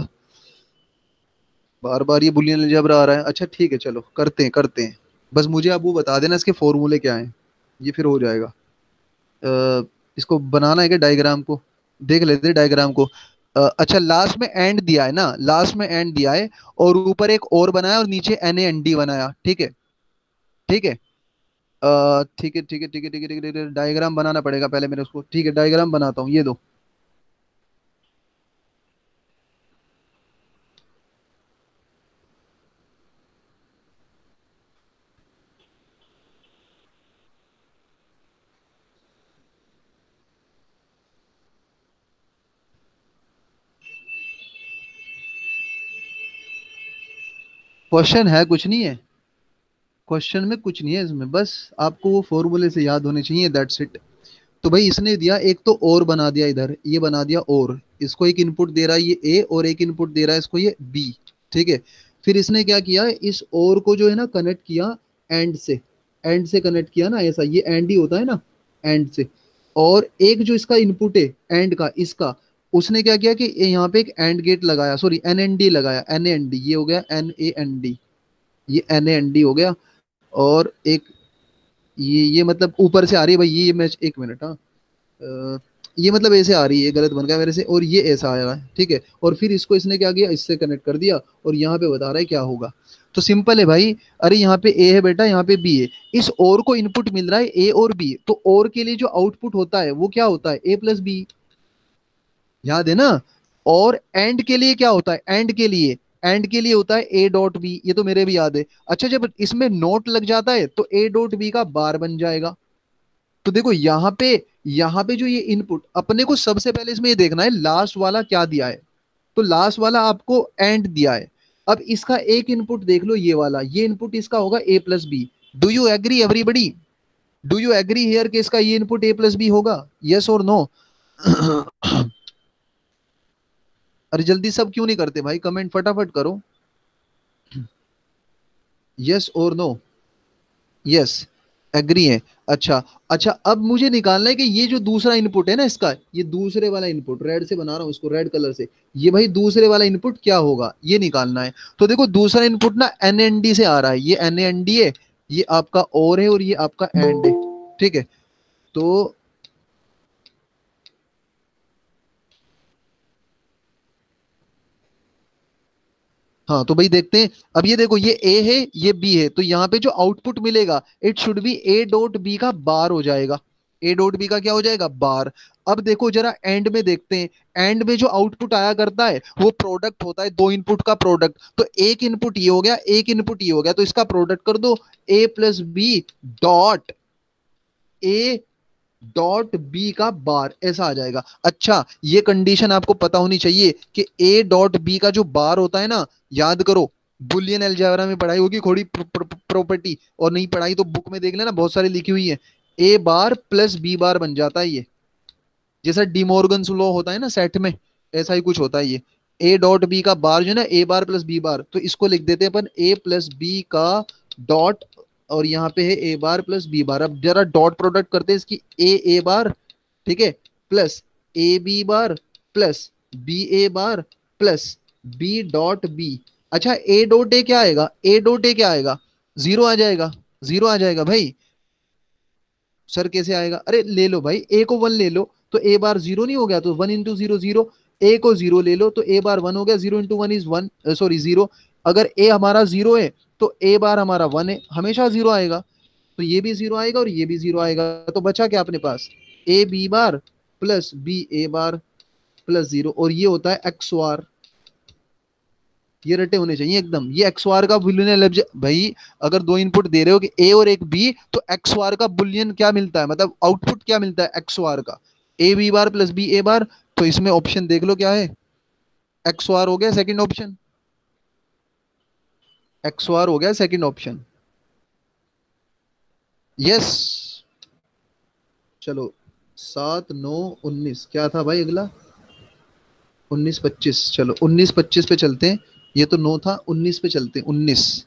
बार बार ये बुलियन अलजेब्रा आ रहा है। अच्छा ठीक है, चलो करते हैं करते हैं। बस मुझे अब वो बता देना इसके फॉर्मूले क्या हैं, ये फिर हो जाएगा। इसको बनाना है क्या डायग्राम को, देख लेते हैं डायग्राम को। अच्छा लास्ट में एंड दिया है ना, लास्ट में एंड दिया है, और ऊपर एक और बनाया और नीचे एन ए एन डी बनाया, ठीक है। ठीक है ठीक है ठीक है ठीक है ठीक है ठीक है ठीक है, डायग्राम बनाना पड़ेगा पहले मेरे उसको, ठीक है डायग्राम बनाता हूँ, ये दो। क्वेश्चन है कुछ नहीं है, क्वेश्चन में कुछ नहीं है इसमें, बस आपको वो फॉर्मूले से याद होने चाहिए, दैट्स इट। तो भाई इसने दिया एक तो और बना दिया, इधर ये बना दिया, और इसको एक इनपुट दे रहा है ये ए, और एक इनपुट दे रहा है इसको ये बी, ठीक है। फिर इसने क्या किया, इस और को जो है ना कनेक्ट किया एंड से, एंड से कनेक्ट किया ना, ऐसा ये एंड ही होता है ना, एंड से। और एक जो इसका इनपुट है एंड का, इसका उसने क्या किया कि यहाँ पे एक एंड गेट लगाया, सॉरी एन एन डी लगाया, एन ए एन डी, ये हो गया एन ए एन डी, ये एन ए एन डी हो गया। और एक ये मतलब ऊपर से आ रही है भाई, ये मैं एक मिनट, हाँ। ये मतलब ऐसे आ रही है, गलत बन गया मेरे से, और ये ऐसा आया है, ठीक है। और फिर इसको इसने क्या किया, इससे कनेक्ट कर दिया, और यहाँ पे बता रहा है क्या होगा। तो सिंपल है भाई, अरे यहाँ पे ए है बेटा, यहाँ पे बी है, इस और को इनपुट मिल रहा है ए और बी, तो और के लिए जो आउटपुट होता है वो क्या होता है, ए प्लस बी, याद है ना। और एंड के लिए क्या होता है, एंड के लिए, एंड के लिए होता है ए डॉट बी, ये तो मेरे भी याद है। अच्छा जब इसमें नोट लग जाता है तो ए डॉट बी का बार बन जाएगा। तो देखो यहाँ पे जो ये इनपुट, अपने को सबसे पहले इसमें ये देखना है लास्ट वाला क्या दिया है। तो लास्ट वाला आपको एंड दिया है। अब इसका एक इनपुट देख लो, ये वाला, ये इनपुट इसका होगा A plus B. Do you agree everybody, do you agree here कि इसका ये इनपुट ए प्लस बी होगा, यस और नो? अरे जल्दी सब क्यों नहीं करते भाई, कमेंट फटाफट करो, यस और नो। यस, एग्री है। अच्छा, अच्छा अब मुझे निकालना है कि ये जो दूसरा इनपुट है ना इसका, ये दूसरे वाला इनपुट, रेड से बना रहा हूं इसको, रेड कलर से, ये भाई दूसरे वाला इनपुट क्या होगा ये निकालना है। तो देखो दूसरा इनपुट ना एन एन डी से आ रहा है, ये एन एन डी है, ये आपका और है, और ये आपका एंड है, ठीक है। तो हाँ, तो भाई देखते हैं। अब ये देखो, ये ए है ये बी है, तो यहाँ पे जो आउटपुट मिलेगा it should be A dot B का बार हो जाएगा, ए डॉट बी का क्या हो जाएगा, बार। अब देखो जरा एंड में देखते हैं, एंड में जो आउटपुट आया करता है वो प्रोडक्ट होता है, दो इनपुट का प्रोडक्ट। तो एक इनपुट ये हो गया, एक इनपुट ये हो गया, तो इसका प्रोडक्ट कर दो, A plus B dot A dot B का बार, ऐसा आ जाएगा। अच्छा ये कंडीशन आपको पता होनी चाहिए कि ए डॉट बी का जो बार होता है ना, याद करो, बुलियन अलजेब्रा में पढ़ाई होगी थोड़ी प्रॉपर्टी, और नहीं पढ़ाई तो बुक में देख लेना, बहुत सारी लिखी हुई है। ए बार प्लस बी बार बन जाता है ये, जैसा डिमोर्गन लॉ होता है ना सेट में, ऐसा ही कुछ होता है ये। ए डॉट बी का बार जो है ना, ए बार प्लस बी बार, तो इसको लिख देते हैं अपन ए प्लस बी का डॉट, और यहाँ पे है ए बार प्लस बी बार। अब जरा डॉट प्रोडक्ट करते हैं इसकी, ए बार, ठीक है, plus A B bar, plus B A bar, plus B dot B. अच्छा ए डॉट ए क्या आएगा, ए डॉट ए क्या आएगा, जीरो आ जाएगा, जीरो आ जाएगा भाई। सर कैसे आएगा, अरे ले लो भाई, ए को वन ले लो तो ए बार जीरो नहीं हो गया, तो वन इंटू जीरो जीरो। ए को जीरो ले लो तो ए बार वन हो गया, zero into one is one, sorry zero. अगर ए हमारा जीरो है तो ए बार हमारा वन है, हमेशा जीरो आएगा। तो ये भी जीरो आएगा और ये भी जीरो आएगा, तो बचा क्या अपने पास, A B bar plus B A bar plus zero, और ये होता है एक्स बार। ये रटे होने चाहिए एकदम, ये एक्स बार का बुलियन लफ्ज भाई। अगर दो इनपुट दे रहे हो कि ए और एक बी, तो एक्स बार का बुलियन क्या मिलता है, मतलब आउटपुट क्या मिलता है एक्स बार का, A B bar plus B A bar. तो इसमें ऑप्शन देख लो क्या है, एक्स बार हो गया सेकंड ऑप्शन, एक्स बार हो गया सेकंड ऑप्शन, यस। चलो 7 9 19 क्या था भाई अगला, 19 25, चलो 19 25 पे चलते हैं। ये तो 9 था, 19 पे चलते हैं, 19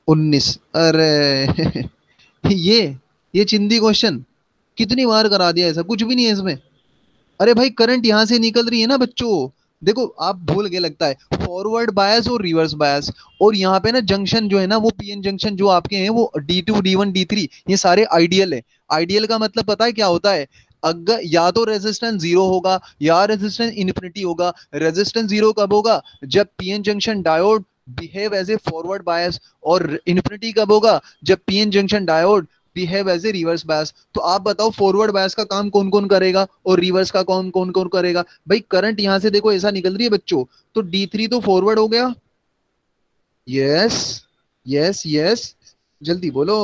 19। अरे ये ये चिंदी क्वेश्चन कितनी बार करा दिया, ऐसा कुछ भी नहीं है इसमें। अरे भाई करंट यहां से निकल रही है ना बच्चों। देखो आप भूल गए लगता है, फॉरवर्ड बायस और रिवर्स बायस। और यहाँ पे ना जंक्शन जो है ना, वो पीएन जंक्शन जो आपके हैं वो D2 D1 D3 ये सारे आइडियल है। आइडियल का मतलब पता है क्या होता है? अगर या तो रेजिस्टेंस जीरो होगा या रेजिस्टेंस इन्फिनिटी होगा। रेजिस्टेंस जीरो कब होगा? जब PN junction diode behave as a forward bias. और इन्फिनिटी कब होगा? जब PN junction diode behave as a reverse bias. तो आप बताओ फॉरवर्ड बायस का काम कौन कौन करेगा और रिवर्स का कौन कौन कौन करेगा? भाई करंट यहां से देखो ऐसा निकल रही है बच्चों। तो D3 तो फॉरवर्ड हो गया। यस यस यस, जल्दी बोलो।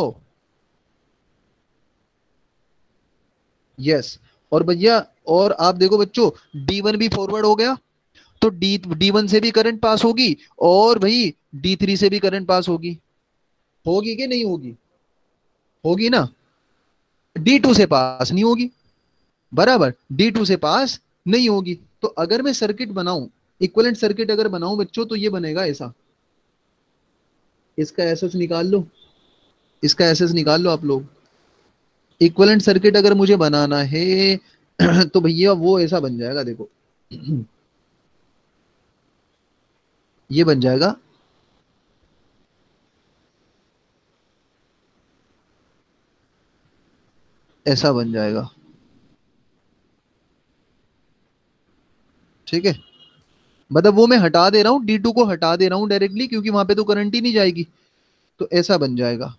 यस। और भैया, और आप देखो बच्चों, D1 भी फॉरवर्ड हो गया। तो D1 से भी करंट पास होगी। और भाई D3 से भी करंट पास होगी। होगी कि नहीं होगी? होगी ना। D2 से पास नहीं होगी। बराबर, D2 से पास नहीं होगी। तो अगर मैं सर्किट बनाऊं, इक्विवेलेंट सर्किट अगर बनाऊं बच्चों, तो ये बनेगा ऐसा। इसका एसएस निकाल लो। इसका एसएस निकाल लो आप लोग। इक्विवेलेंट सर्किट अगर मुझे बनाना है तो भैया वो ऐसा बन जाएगा देखो। ये बन जाएगा। ऐसा बन जाएगा। ठीक है। मतलब वो मैं हटा दे रहा हूँ, D2 को हटा दे रहा हूँ डायरेक्टली, क्योंकि वहां पे तो करंट ही नहीं जाएगी। तो ऐसा बन जाएगा।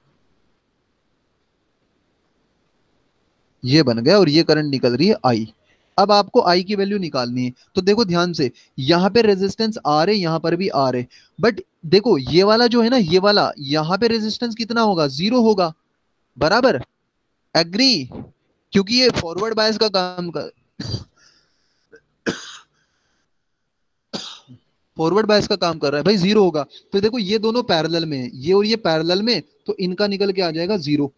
ये बन गया और ये करंट निकल रही है आई। अब आपको आई की वैल्यू निकालनी है, तो देखो ध्यान से। यहाँ पे रेजिस्टेंस आर है, यहाँ पर भी आर है। बट देखो ये वाला जो है ना, ये वाला यहाँ पे रेजिस्टेंस कितना होगा? जीरो होगा। बराबर। एग्री। क्योंकि ये फॉरवर्ड बायस का काम कर, फॉरवर्ड बायस का काम कर रहा है भाई, जीरो होगा। तो देखो ये दोनों पैरेलल में है, ये और ये पैरेलल में, तो इनका निकल के आ जाएगा जीरो।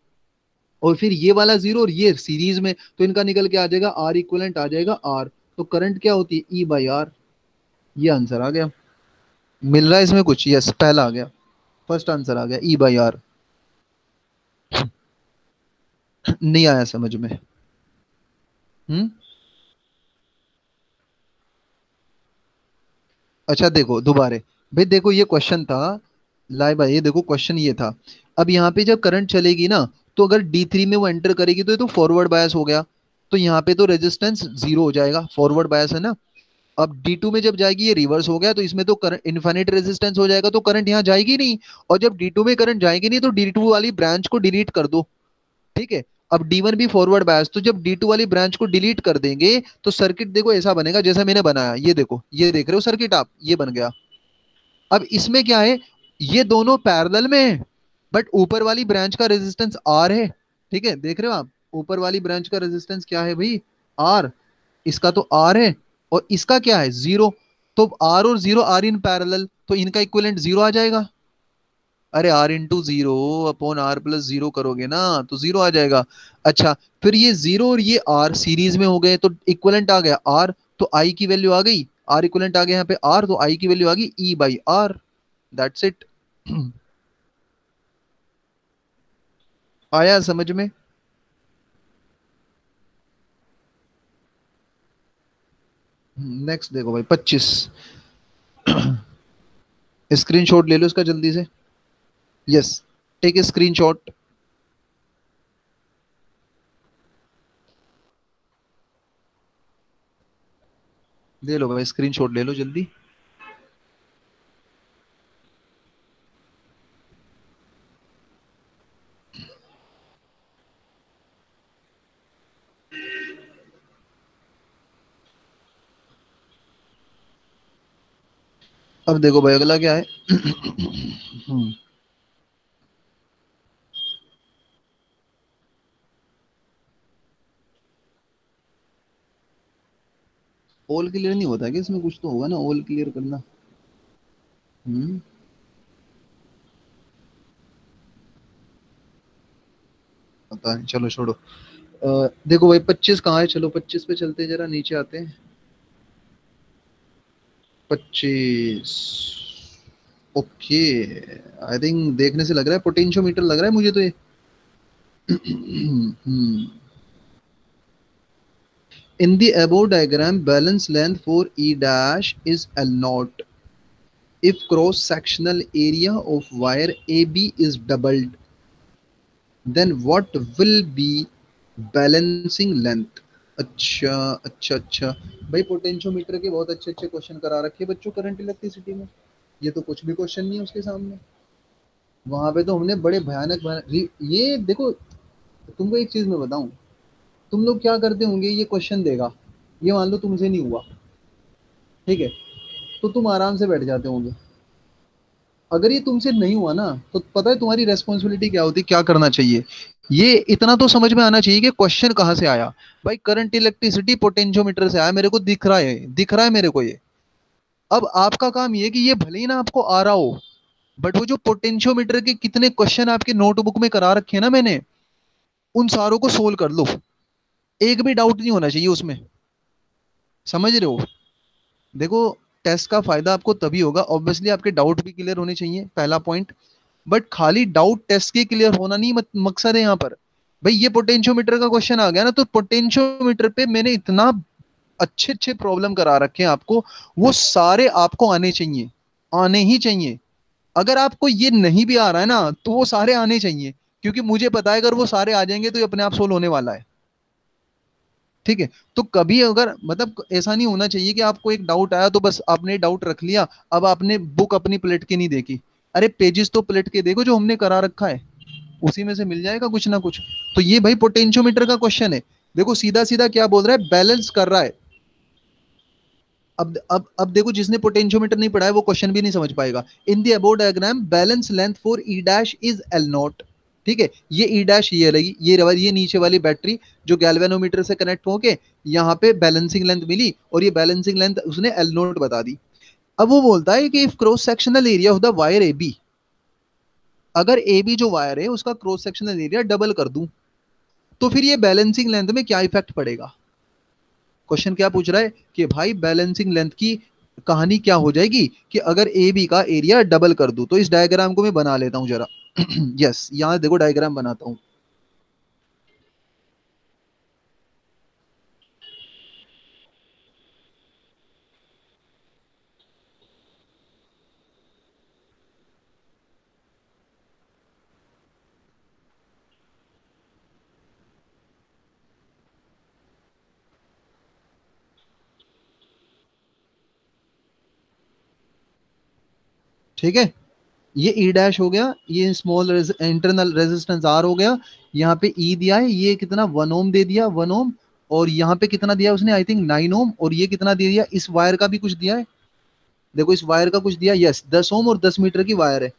और फिर ये वाला जीरो और ये सीरीज में, तो इनका निकल के आ जाएगा आर इक्वलेंट, आ जाएगा आर। तो करंट क्या होती है? E/R। ये आंसर आ गया। मिल रहा है इसमें कुछ? यस, पहला आ गया। फर्स्ट आंसर आ गया, E/R। नहीं आया समझ में? हम्म। अच्छा देखो दोबारे। भाई देखो ये क्वेश्चन था। लाइव भाई ये देखो क्वेश्चन ये था। अब यहाँ पे जब करंट चलेगी ना, तो अगर D3 में वो एंटर करेगी तो ये तो फॉरवर्ड बायस हो गया। तो यहाँ पे तो रेजिस्टेंस जीरो हो जाएगा, फॉरवर्ड बायस है ना। अब D2 में जब जाएगी, ये रिवर्स हो गया, तो इसमें तो करंट इनफाइनाइट रेजिस्टेंस हो जाएगा, तो करंट यहाँ जाएगी नहीं। और जब D2 में करंट जाएगी नहीं, तो D2 वाली ब्रांच को डिलीट कर दो। ठीक है। अब D1 भी फॉरवर्ड बायस, तो जब D2 वाली ब्रांच को डिलीट कर देंगे, तो सर्किट देखो ऐसा बनेगा जैसा मैंने बनाया। ये देखो, ये देख रहे हो सर्किट आप, ये बन गया। अब इसमें क्या है? ये दोनों पैरेलल में है। बट ऊपर वाली ब्रांच का रेजिस्टेंस आर है। ठीक है, देख रहे हो आप? ऊपर वाली ब्रांच का रेजिस्टेंस क्या है भाई? आर। इसका तो आर है। और इसका क्या है? जीरो। तो आर और जीरो आर इन पैरेलल, तो इनका इक्विवेलेंट जीरो आ जाएगा। अरे R into zero upon R plus zero करोगे ना, तो जीरो आ जाएगा। अच्छा, फिर ये जीरो और ये आर सीरीज में हो गए, तो इक्विवेलेंट आ गया आर। तो आई की वैल्यू आ गई। आर इक्विवेलेंट आ गया यहाँ पे आर, तो आई की वैल्यू आ गई E/R। That's it. आया समझ में? नेक्स्ट देखो भाई 25। स्क्रीनशॉट ले लो इसका जल्दी से। Yes, take a screenshot. ले लो भाई, स्क्रीनशॉट ले लो जल्दी। अब देखो भाई अगला क्या है। ऑल क्लियर नहीं होता कि इसमें कुछ तो होगा ना, ऑल क्लियर करना। हम्म। पता नहीं, चलो छोड़ो। देखो भाई 25 कहाँ है? चलो 25 पे चलते हैं, जरा नीचे आते हैं। 25। ओके। आई थिंक देखने से लग रहा है पोटेंशियोमीटर लग रहा है मुझे तो ये। हम्म। In the above diagram, balance length for E dash is L naught. If cross sectional area of wire AB is doubled, then what will be balancing length? अच्छा अच्छा अच्छा, भाई पोटेंशियोमीटर के बहुत अच्छे अच्छे क्वेश्चन करा रखे बच्चों करंट इलेक्ट्रिसिटी में। ये तो कुछ भी क्वेश्चन नहीं है उसके सामने। वहां पे तो हमने बड़े भयानक ये देखो, तुमको एक चीज मैं बताऊं, तुम लोग क्या करते होंगे, ये क्वेश्चन देगा, ये मान लो तुमसे नहीं हुआ, ठीक है, तो तुम आराम से बैठ जाते होंगे। अगर ये तुमसे नहीं हुआ ना, तो पता है तुम्हारी रेस्पॉन्सिबिलिटी क्या होती, क्या करना चाहिए। ये इतना तो समझ में आना चाहिए कि क्वेश्चन कहाँ से आया। भाई करंट इलेक्ट्रिसिटी पोटेंशियोमीटर से आया, मेरे को दिख रहा है, दिख रहा है मेरे को ये। अब आपका काम ये कि ये भले ही ना आपको आ रहा हो, बट वो जो पोटेंशियोमीटर के कितने क्वेश्चन आपके नोटबुक में करा रखे हैं ना मैंने, उन सारों को सोल्व कर लो। एक भी डाउट नहीं होना चाहिए उसमें। समझ रहे हो? देखो, टेस्ट का फायदा आपको तभी होगा, ऑब्वियसली आपके डाउट भी क्लियर होने चाहिए, पहला पॉइंट। बट खाली डाउट टेस्ट के क्लियर होना नहीं मकसद है यहाँ पर। भाई ये पोटेंशियोमीटर का क्वेश्चन आ गया ना, तो पोटेंशियोमीटर पे मैंने इतना अच्छे अच्छे प्रॉब्लम करा रखे हैं आपको, वो सारे आपको आने चाहिए, आने ही चाहिए। अगर आपको ये नहीं भी आ रहा है ना, तो वो सारे आने चाहिए, क्योंकि मुझे पता है अगर वो सारे आ जाएंगे तो ये अपने आप सोल्व होने वाला है। ठीक है, तो कभी अगर मतलब ऐसा नहीं होना चाहिए कि आपको एक डाउट आया तो बस आपने डाउट रख लिया, अब आपने बुक अपनी पलट के नहीं देखी। अरे पेजेस तो पलट के देखो जो हमने करा रखा है, उसी में से मिल जाएगा कुछ ना कुछ। तो ये भाई पोटेंशियोमीटर का क्वेश्चन है। देखो सीधा सीधा क्या बोल रहा है, बैलेंस कर रहा है। अब देखो, जिसने पोटेंशियोमीटर नहीं पढ़ा है वो क्वेश्चन भी नहीं समझ पाएगा। In the above diagram balance length for E dash is L naught. ठीक है, ये ई डैश ये रहेगी, ये नीचे वाली बैटरी जो गैल्वेनोमीटर से कनेक्ट होके यहाँ पे बैलेंसिंग लेंथ मिली, और ये बैलेंसिंग लेंथ उसने एल नोट बता दी। अब वो बोलता है कि if cross sectional area of the wire A B, अगर ए बी जो वायर है उसका क्रॉस सेक्शनल एरिया डबल कर दूं, तो फिर ये बैलेंसिंग लेंथ में क्या इफेक्ट पड़ेगा। क्वेश्चन क्या पूछ रहा है कि भाई बैलेंसिंग लेंथ की कहानी क्या हो जाएगी कि अगर ए बी का एरिया डबल कर दूं। तो इस डायग्राम को मैं बना लेता हूं जरा। यस, यहां देखो डायग्राम बनाता हूं। ठीक है, ये ई डैश हो गया, ये स्मॉल इंटरनल रेजिस्टेंस आर हो गया, यहाँ पे ई दिया है, ये कितना 1 ओम दे दिया, 1 ओम। और यहाँ पे कितना दिया उसने, आई थिंक 9 ओम। और ये कितना दे दिया, इस वायर का भी कुछ दिया है, देखो इस वायर का कुछ दिया, यस 10 ओम, और 10 मीटर की वायर है।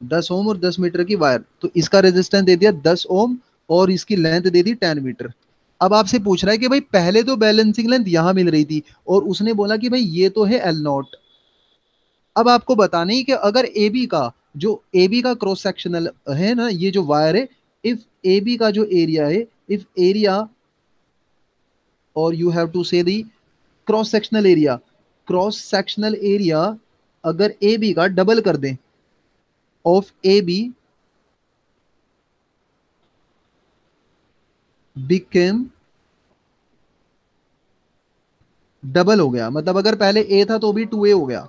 10 ओम और 10 मीटर की वायर, तो इसका रेजिस्टेंस दे दिया 10 ओम, और इसकी लेंथ दे दी 10 मीटर। अब आपसे पूछ रहा है कि भाई पहले तो बैलेंसिंग लेंथ यहां मिल रही थी, और उसने बोला कि भाई ये तो है एल नॉट। अब आपको बताना ही कि अगर ए बी का, जो ए बी का क्रॉस सेक्शनल है ना, ये जो वायर है, इफ ए बी का जो एरिया है, इफ एरिया, और you have to say the cross sectional area, cross sectional area अगर ए बी का डबल कर दें, of A B became, double हो गया, मतलब अगर पहले ए था तो भी 2a हो गया।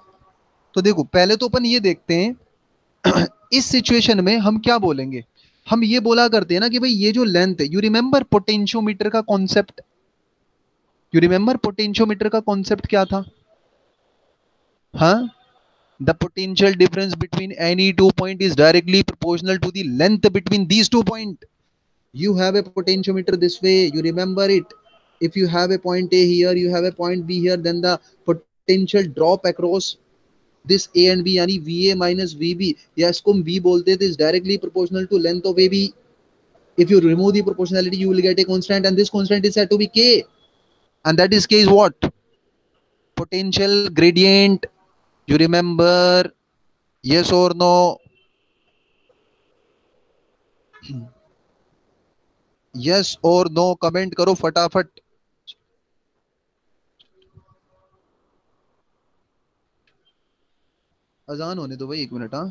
तो देखो पहले तो अपन ये देखते हैं इस सिचुएशन में हम क्या बोलेंगे। हम ये बोला करते हैं ना कि भाई ये जो लेंथ है, यू रिमेंबर पोटेंशियोमीटर का कॉन्सेप्ट, यू रिमेंबर पोटेंशियोमीटर का कॉन्सेप्ट क्या था। हाँ, the potential difference between any two point is directly proportional to the length between these two point. You have a potentiometer this way, you remember it. If you have a point A here, you have a point B here, then the potential drop across this A and B यानी VA minus VB, या इसको हम V बोलते थे, is directly proportional to length of AB. If you remove the proportionality, you will get a constant, and this constant is said to be K, and that is K is what? Potential gradient. You remember? Yes or no? Yes or no? Comment करो फटाफट। अजान होने दो भाई, 1 मिनट। हाँ,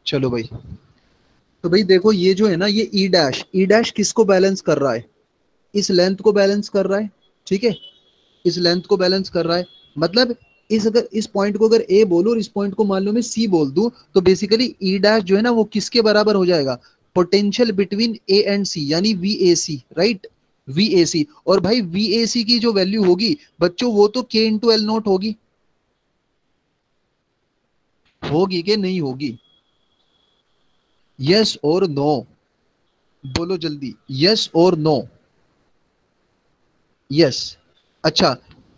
चलो भाई, तो भाई देखो ये जो है ना, ये ई डैश किसको बैलेंस कर रहा है? इस लेंथ को बैलेंस कर रहा है। ठीक है, इस लेंथ को बैलेंस कर रहा है। मतलब इस, अगर इस पॉइंट को अगर ए बोलूं और इस पॉइंट को मान लो मैं सी बोल दूं, तो बेसिकली ई डैश जो है ना वो किसके बराबर हो जाएगा? Potential between A and C, यानी V A C, right? V A C. और भाई वी ए सी की जो वैल्यू होगी बच्चों, वो तो के इंटू एल नोट होगी। होगी कि नहीं होगी? यस और नो? बोलो जल्दी, यस और नो? यस। अच्छा,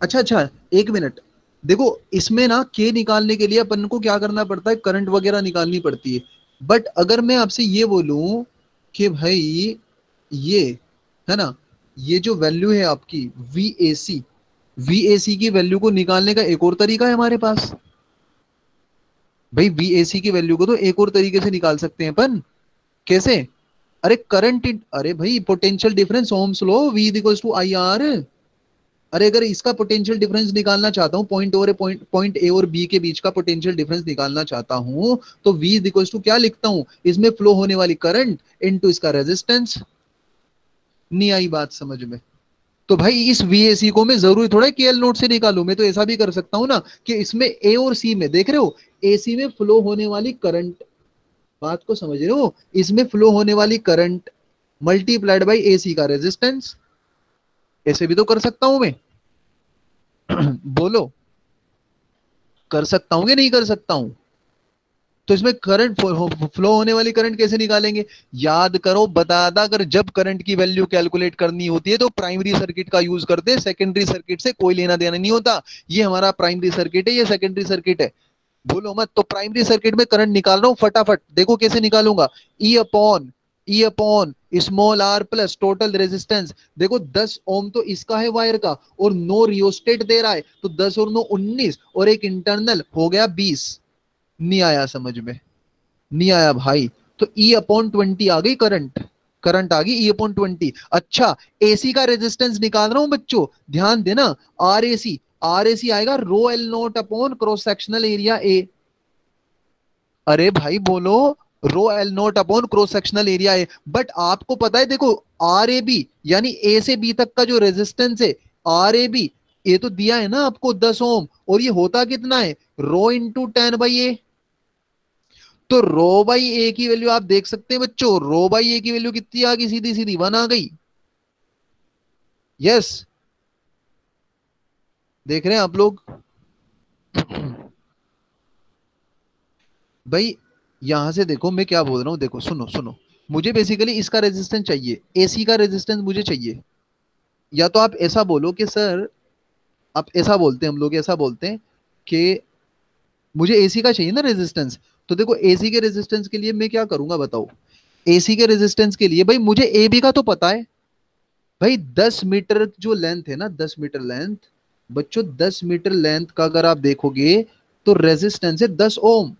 अच्छा, अच्छा, एक मिनट। देखो, इसमें ना के निकालने के लिए अपन को क्या करना पड़ता है? करंट वगैरह निकालनी पड़ती है। बट अगर मैं आपसे ये बोलूं कि भाई ये है ना, ये जो वैल्यू है आपकी वी ए सी की वैल्यू को निकालने का एक और तरीका है हमारे पास। भाई वी ए सी की वैल्यू को तो एक और तरीके से निकाल सकते हैं अपन। कैसे? अरे अरे भाई potential difference, Ohm's law, V equals to I R. अरे अगर इसका पोटेंशियल डिफरेंस निकालना चाहता हूँ, पॉइंट ए और बी के बीच का पोटेंशियल डिफरेंस निकालना चाहता हूँ, तो वी इज इक्वल्स टू क्या लिखता हूँ? इसमें फ्लो होने वाली करंट इनटू इसका रेजिस्टेंस। नहीं आई बात समझ में? तो भाई इस वीएसी को मैं जरूरी थोड़ा केएल नोट से निकालू, मैं तो ऐसा भी कर सकता हूँ ना कि इसमें ए और सी में, देख रहे हो, एसी में फ्लो होने वाली करंट, बात को समझ रहे हो? इसमें फ्लो होने वाली करंट मल्टीप्लाइड बाई एसी का रेजिस्टेंस। ऐसे भी तो कर सकता हूं मैं। बोलो, कर सकता हूँ कि नहीं कर सकता हूँ? तो इसमें करंट फ्लो होने वाली करंट कैसे निकालेंगे? याद करो, बता था, अगर जब करंट की वैल्यू कैलकुलेट करनी होती है तो प्राइमरी सर्किट का यूज करते हैं, सेकेंडरी सर्किट से कोई लेना देना नहीं होता। ये हमारा प्राइमरी सर्किट है, ये सेकेंडरी सर्किट है। बोलो मत। तो प्राइमरी सर्किट में करंट निकाल रहा हूं फटाफट, देखो कैसे निकालूंगा। E upon small R plus total resistance. देखो 10 ओम तो इसका है वायर का, और नो रियोस्टेट दे रहा है, तो 10 और 9 19, और एक इंटरनल हो गया 20। नहीं आया समझ में? नहीं आया भाई। तो ई अपॉन 20 आ गई करंट। करंट आ गई ई अपॉन 20। अच्छा, एसी का रेजिस्टेंस निकाल रहा हूं बच्चों, ध्यान देना। आर ए सी आएगा rho L naught upon cross sectional area A. अरे भाई बोलो, rho L naught upon cross sectional area A. But आपको पता है, देखो, आर ए बी, यानी ए से बी तक का जो रेजिस्टेंस है, आर ए बी, ये तो दिया है ना आपको 10 ओम, और ये होता कितना है? Rho into 10/A। तो रो बाई ए की वैल्यू आप देख सकते हैं बच्चों, रो बाई ए की वैल्यू कितनी आ गई? सीधी सीधी 1 आ गई। यस, देख रहे हैं आप लोग? भाई यहां से देखो मैं क्या बोल रहा हूं, देखो सुनो सुनो। मुझे बेसिकली इसका रेजिस्टेंस चाहिए, एसी का रेजिस्टेंस मुझे चाहिए। या तो आप ऐसा बोलो कि सर, आप ऐसा बोलते हैं, हम लोग ऐसा बोलते हैं कि मुझे एसी का चाहिए ना रेजिस्टेंस। तो देखो एसी के रेजिस्टेंस के लिए मैं क्या करूंगा बताओ? एसी के रेजिस्टेंस के लिए भाई मुझे ए बी का तो पता है। भाई 10 मीटर जो लेंथ है ना, 10 मीटर लेंथ, बच्चों 10 मीटर लेंथ का अगर आप देखोगे तो रेजिस्टेंस है 10 ओम।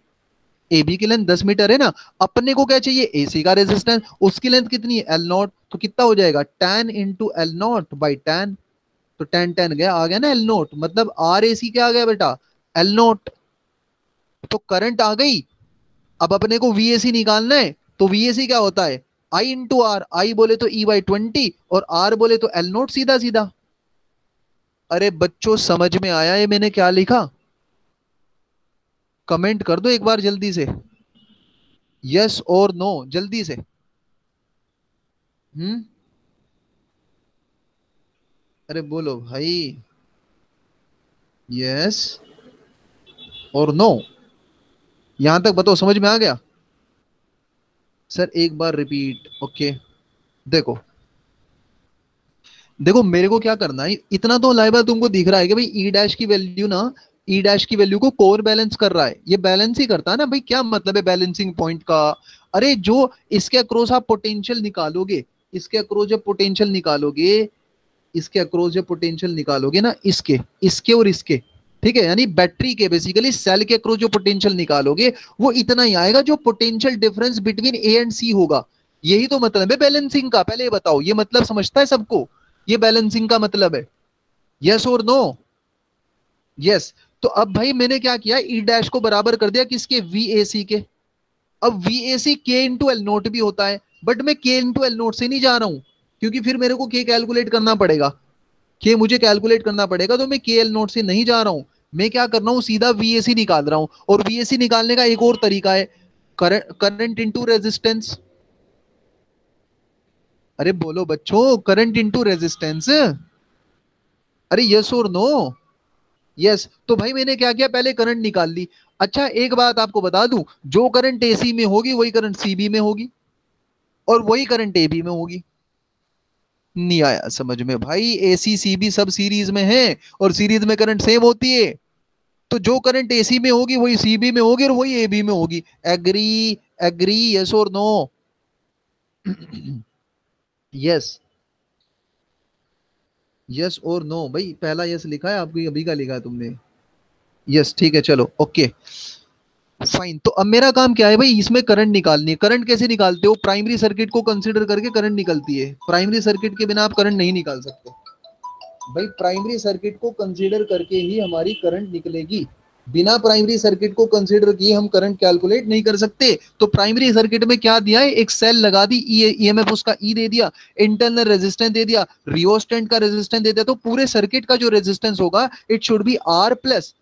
एबी की लेंथ 10 मीटर है ना। अपने को क्या चाहिए? एसी का रेजिस्टेंस। उसकी लेंथ कितनी है? L not. तो कितना हो जाएगा? 10 इंटू एल नॉट बाई 10। तो 10 10 गया, आ गया ना एल नोट, मतलब आर ए सी क्या आ गया बेटा? L note. तो करंट आ गई। अब अपने को वीएसी निकालना है, तो वीएसी क्या होता है? आई इंटू आर। आई बोले तो E/20, और आर बोले तो एल नोट, सीधा सीधा। अरे बच्चों समझ में आया ये मैंने क्या लिखा? कमेंट कर दो एक बार जल्दी से, यस और नो, जल्दी से। हम्म। अरे बोलो भाई, यस और नो। यहां तक बताओ, समझ में आ गया? सर एक बार रिपीट। ओके, देखो देखो मेरे को क्या करना है, इतना तो लाइबा तुमको दिख रहा है कि भाई ई डैश की वैल्यू ना, ई डैश की वैल्यू को कोर बैलेंस कर रहा है, ये बैलेंस ही करता है ना भाई, क्या मतलब है बैलेंसिंग पॉइंट का। अरे जो इसके अक्रॉस आप पोटेंशियल निकालोगे, इसके अक्रॉस जब पोटेंशियल निकालोगे, इसके अक्रॉस जब पोटेंशियल निकालोगे ना, इसके इसके और इसके, ठीक है, यानी बैटरी के बेसिकली सेल के अक्रॉस जो पोटेंशियल निकालोगे वो इतना ही आएगा जो potential difference between A and C होगा। यही तो मतलब है बैलेंसिंग का। पहले ये बताओ, ये मतलब समझता है सबको, ये बैलेंसिंग का मतलब है, यस और नो? यस। तो अब भाई मैंने क्या किया, ई डैश को बराबर कर दिया किसके, वी ए सी के। अब वी ए सी के इंटू एल नोट भी होता है, बट मैं के इंटू एल नोट से नहीं जा रहा हूं, क्योंकि फिर मेरे को के कैलकुलेट करना पड़ेगा, के मुझे कैलकुलेट करना पड़ेगा, तो मैं के एल नोट से नहीं जा रहा हूं। मैं क्या कर रहा हूं, सीधा वी ए सी निकाल रहा हूं। और वी ए सी निकालने का एक और तरीका है, करंट इंटू रेजिस्टेंस। अरे बोलो बच्चों, करंट इंटू रेजिस्टेंस। अरे यस और नो? यस। तो भाई मैंने क्या किया, पहले करंट निकाल ली। अच्छा एक बात आपको बता दूं, जो करंट एसी में होगी वही करंट सीबी में होगी, और वही करंट एबी में होगी। नहीं आया समझ में भाई, एसी सीबी सब सीरीज में है, और सीरीज में करंट सेम होती है। तो जो करंट एसी में होगी वही सीबी में होगी और वही एबी में होगी। एग्री? एग्री, यस और नो? यस, यस और नो भाई, पहला यस लिखा है आपको, अभी का लिखा है तुमने? यस, ठीक है, चलो ओके फाइन। तो अब मेरा काम क्या है भाई, इसमें करंट निकालनी है। करंट कैसे निकालते हो, प्राइमरी सर्किट को कंसीडर करके करंट निकलती है, प्राइमरी सर्किट के बिना आप करंट नहीं निकाल सकते भाई, प्राइमरी सर्किट को कंसीडर करके ही हमारी करंट निकलेगी। बिना प्राइमरी सर्किट को कंसीडर किए हम करंट कैलकुलेट नहीं कर सकते। तो प्राइमरी सर्किट में क्या दिया है, एक सेल लगा दी, ईएमएफ उसका ई दे दिया, इंटरनल रेजिस्टेंस दे दिया, रियोस्टेंट का रेजिस्टेंस दे दिया, तो पूरे सर्किट का जो रेजिस्टेंस होगा it should be R plus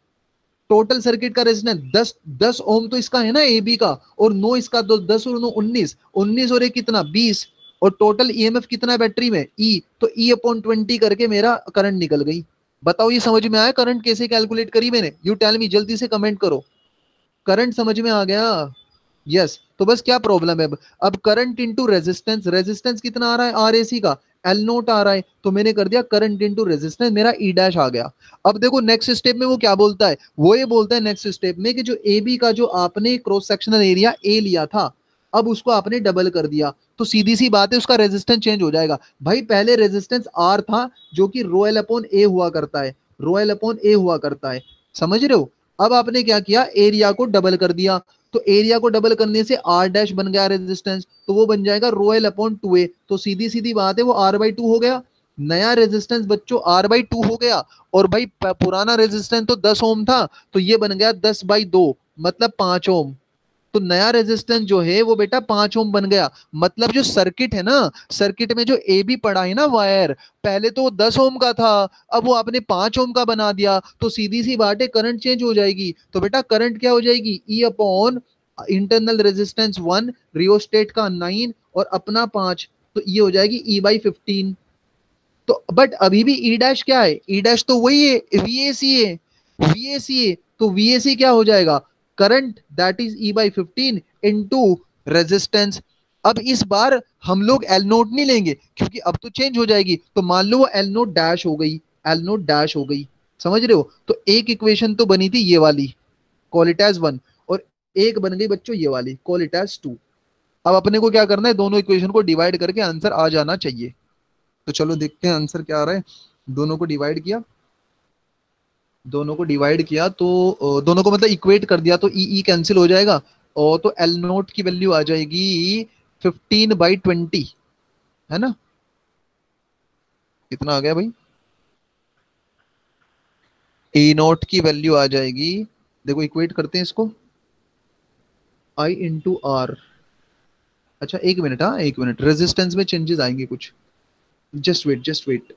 total circuit का रेजिस्टेंस। 10 ओम तो इसका है ना एबी का, और 9 इसका, तो 10 और 9 19, 19 और एक कितना 20, और टोटल ईएमएफ कितना है बैटरी में ई, तो ई अपॉन 20 करके मेरा करंट निकल गई। बताओ ये समझ में आया, करंट कैसे कैलकुलेट करी मैंने, यू टेल मी, जल्दी से कमेंट करो। करंट समझ में आ गया? यस। तो बस क्या प्रॉब्लम है, अब करंट इंटू रेजिस्टेंस, रेजिस्टेंस कितना आ रहा है आर ए सी का, एल नोट आ रहा है, तो मैंने कर दिया करंट इंटू रेजिस्टेंस, मेरा ई डैश आ गया। अब देखो नेक्स्ट स्टेप में वो क्या बोलता है, वो ये बोलता है नेक्स्ट स्टेप में कि जो ए बी का जो आपने क्रॉस सेक्शनल एरिया ए लिया था, अब उसको आपने डबल कर दिया, तो सीधी सी बात है उसका रेजिस्टेंस चेंज हो जाएगा। भाई पहले रेजिस्टेंस आर था, जो कि रोयल अपॉन ए हुआ करता है, रोयल अपॉन ए हुआ करता है, समझ रहे हो? अब आपने क्या किया, एरिया को डबल कर दिया, तो एरिया को डबल करने से आर डैश बन गया रेजिस्टेंस, तो वो बन जाएगा रोयल अपॉन 2a, तो सीधी सीधी बात है वो r/2 हो गया। नया रेजिस्टेंस बच्चों r/2 हो गया। और भाई पुराना रेजिस्टेंस तो 10 ओम था, तो ये बन गया 10/2, मतलब 5 ओम। तो नया रेजिस्टेंस जो है वो बेटा 5 ओम बन गया। मतलब जो सर्किट है ना, सर्किट में जो ए बी पड़ा है ना वायर, पहले तो 10 ओम का था, अब वो आपने 5 ओम का बना दिया, तो सीधी सी बात है करंट चेंज हो जाएगी। तो बेटा करंट क्या हो जाएगी, ई अपॉन इंटरनल रेजिस्टेंस 1, रियोस्टेट का 9 और अपना 5, तो ये हो जाएगी E/15। तो बट अभी भी ई डैश क्या है, ई डैश तो वही है, वीएसी है, वीएसी है, तो वीएसी क्या हो जाएगा, current that is E/15 into resistance. अब इस बार हम लोग एल नोट नहीं लेंगे, क्योंकि अब तो चेंज हो जाएगी, तो मान लो वो एल नोट डैश हो गई, एल नोट डैश हो गई, समझ रहे हो? तो एक इक्वेशन तो बनी थी ये वाली, कॉल इट एज 1, और एक बन गई बच्चों ये वाली, कॉल इट एज 2। अब अपने को क्या करना है, दोनों इक्वेशन को डिवाइड करके आंसर आ जाना चाहिए। तो चलो देखते हैं आंसर क्या आ रहा है। दोनों को डिवाइड किया, दोनों को डिवाइड किया तो दोनों को मतलब इक्वेट कर दिया, तो ई ई कैंसिल हो जाएगा, और तो एल नोट की वैल्यू आ जाएगी 15/20, है ना? कितना आ गया भाई, ए नोट की वैल्यू आ जाएगी, देखो इक्वेट करते हैं इसको, आई इंटू आर। अच्छा एक मिनट, हाँ एक मिनट, रेजिस्टेंस में चेंजेस आएंगे कुछ, जस्ट वेट जस्ट वेट।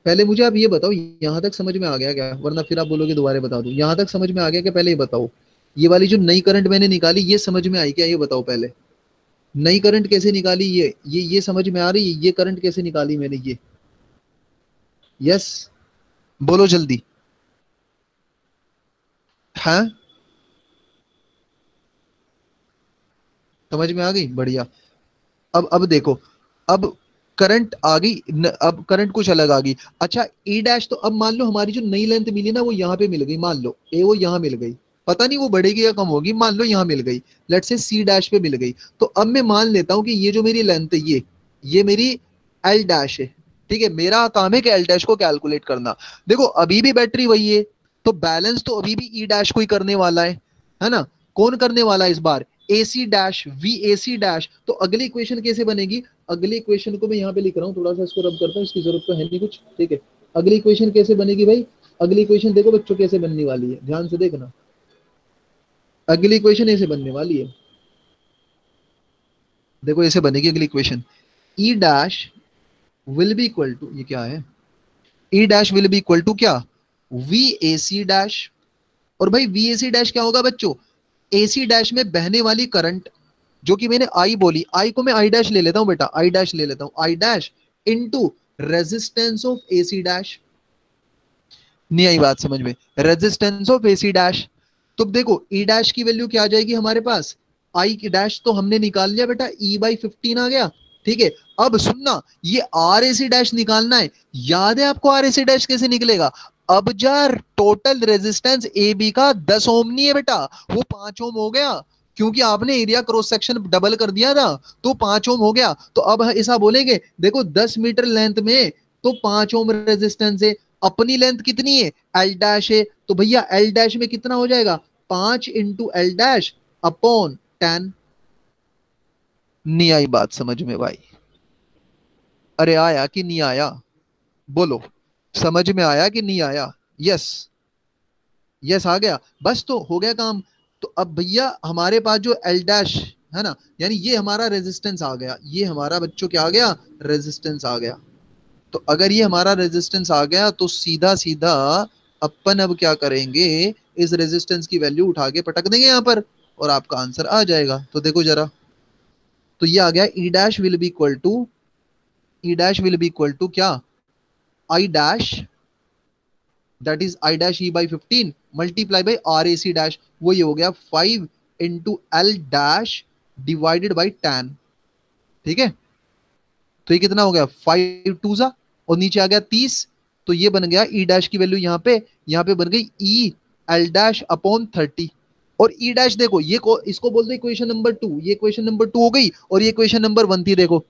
पहले मुझे आप ये बताओ, यहाँ तक समझ में आ गया क्या, वरना फिर आप बोलोगे दोबारा बता दूं। यहाँ तक समझ में आ गया क्या, पहले ये बताओ, ये वाली जो नई करंट मैंने निकाली ये समझ में आई क्या, ये बताओ पहले। नई करंट कैसे निकाली, ये समझ में आ रही है, ये करंट कैसे निकाली मैंने ये? यस, बोलो जल्दी। हाँ, समझ में आ गई, बढ़िया। अब देखो, अब करंट आ गई अब करंट कुछ अलग आ गई। अच्छा ई डैश, तो अब मान लो हमारी जो नई लेंथ मिली ना वो यहाँ पे मिल गई, मान लो ए वो यहाँ मिल गई, पता नहीं वो बढ़ेगी या कम होगी, मान लो यहाँ मिल गई, लेट से सी डैश पे मिल गई। तो अब मैं मान लेता हूँ कि ये जो मेरी लेंथ है ये मेरी एल डैश है। ठीक है, मेरा काम है कि एल डैश को कैलकुलेट करना। देखो अभी भी बैटरी वही है, तो बैलेंस तो अभी भी ई डैश को ही करने वाला है ना। कौन करने वाला है इस बार, A C dash V A C dash. तो अगली इक्वेशन कैसे बनेगी, अगली इक्वेशन को मैं यहाँ पे लिख रहा हूँ, थोड़ा सा इसको रब करता हूँ, इसकी जरूरत तो है नहीं कुछ। ठीक है, अगली इक्वेशन कैसे बनेगी भाई, अगली इक्वेशन देखो बच्चों कैसे बनने वाली है, ध्यान से देखना। अगली इक्वेशन ऐसे बनने वाली है, देखो ऐसे बनेगी अगली equation, E dash will be equal to, ये क्या है, E dash will be equal to क्या, वी ए सी डैश। और भाई वी ए सी डैश क्या होगा बच्चों, ए सी डैश में बहने वाली करंट, जो कि मैंने आई बोली, आई को मैं आई डैश ले लेता हूं बेटा, आई डैश ले लेता हूं, I dash into resistance of AC dash. नहीं आई बात समझ में, रेजिस्टेंस ऑफ एसी डैश। तो देखो ई डैश की वैल्यू क्या आ जाएगी हमारे पास, आई की डैश तो हमने निकाल लिया बेटा, ई बाई 15 आ गया। ठीक है, अब सुनना, ये आर ए सी डैश निकालना है। याद है आपको आर ए सी डैश कैसे निकलेगा, अब जार टोटल रेजिस्टेंस ए बी का 10 ओम नहीं है बेटा, वो 5 ओम हो गया, क्योंकि आपने एरिया क्रॉस सेक्शन डबल कर दिया था, तो 5 ओम हो गया। तो अब ऐसा बोलेंगे, देखो 10 मीटर लेंथ में तो 5 ओम रेजिस्टेंस है, अपनी लेंथ कितनी है, एल डैश है, तो भैया एल डैश में कितना हो जाएगा, 5 इंटू एल डैश अपॉन 10। नहीं आई बात समझ में भाई, अरे आया कि नहीं आया, बोलो, समझ में आया कि नहीं आया, यस, यस आ गया, बस तो हो गया काम। तो अब भैया हमारे पास जो एल डैश है ना, यानी ये हमारा रेजिस्टेंस आ गया, ये हमारा बच्चों क्या आ गया, रेजिस्टेंस आ गया। तो अगर ये हमारा रेजिस्टेंस आ गया तो सीधा सीधा अपन अब क्या करेंगे, इस रेजिस्टेंस की वैल्यू उठा के पटक देंगे यहाँ पर, और आपका आंसर आ जाएगा। तो देखो जरा, तो ये आ गया E dash will be equal to, E dash will be equal to क्या, I dash, that is I dash E by 15 multiply by R A C dash, वो ये हो गया 5 into L dash divided by 10। ठीक है, तो ये कितना हो गया, 5 टू सा, और नीचे आ गया 30, तो ये बन गया ई डैश की वैल्यू यहाँ पे बन गई ई एल डैश अपॉन 30। और ई डैश देखो ये इसको बोलते हैं इक्वेशन नंबर 2, ये इक्वेशन नंबर 2 हो गई, और ये इक्वेशन नंबर 1 थी देखो।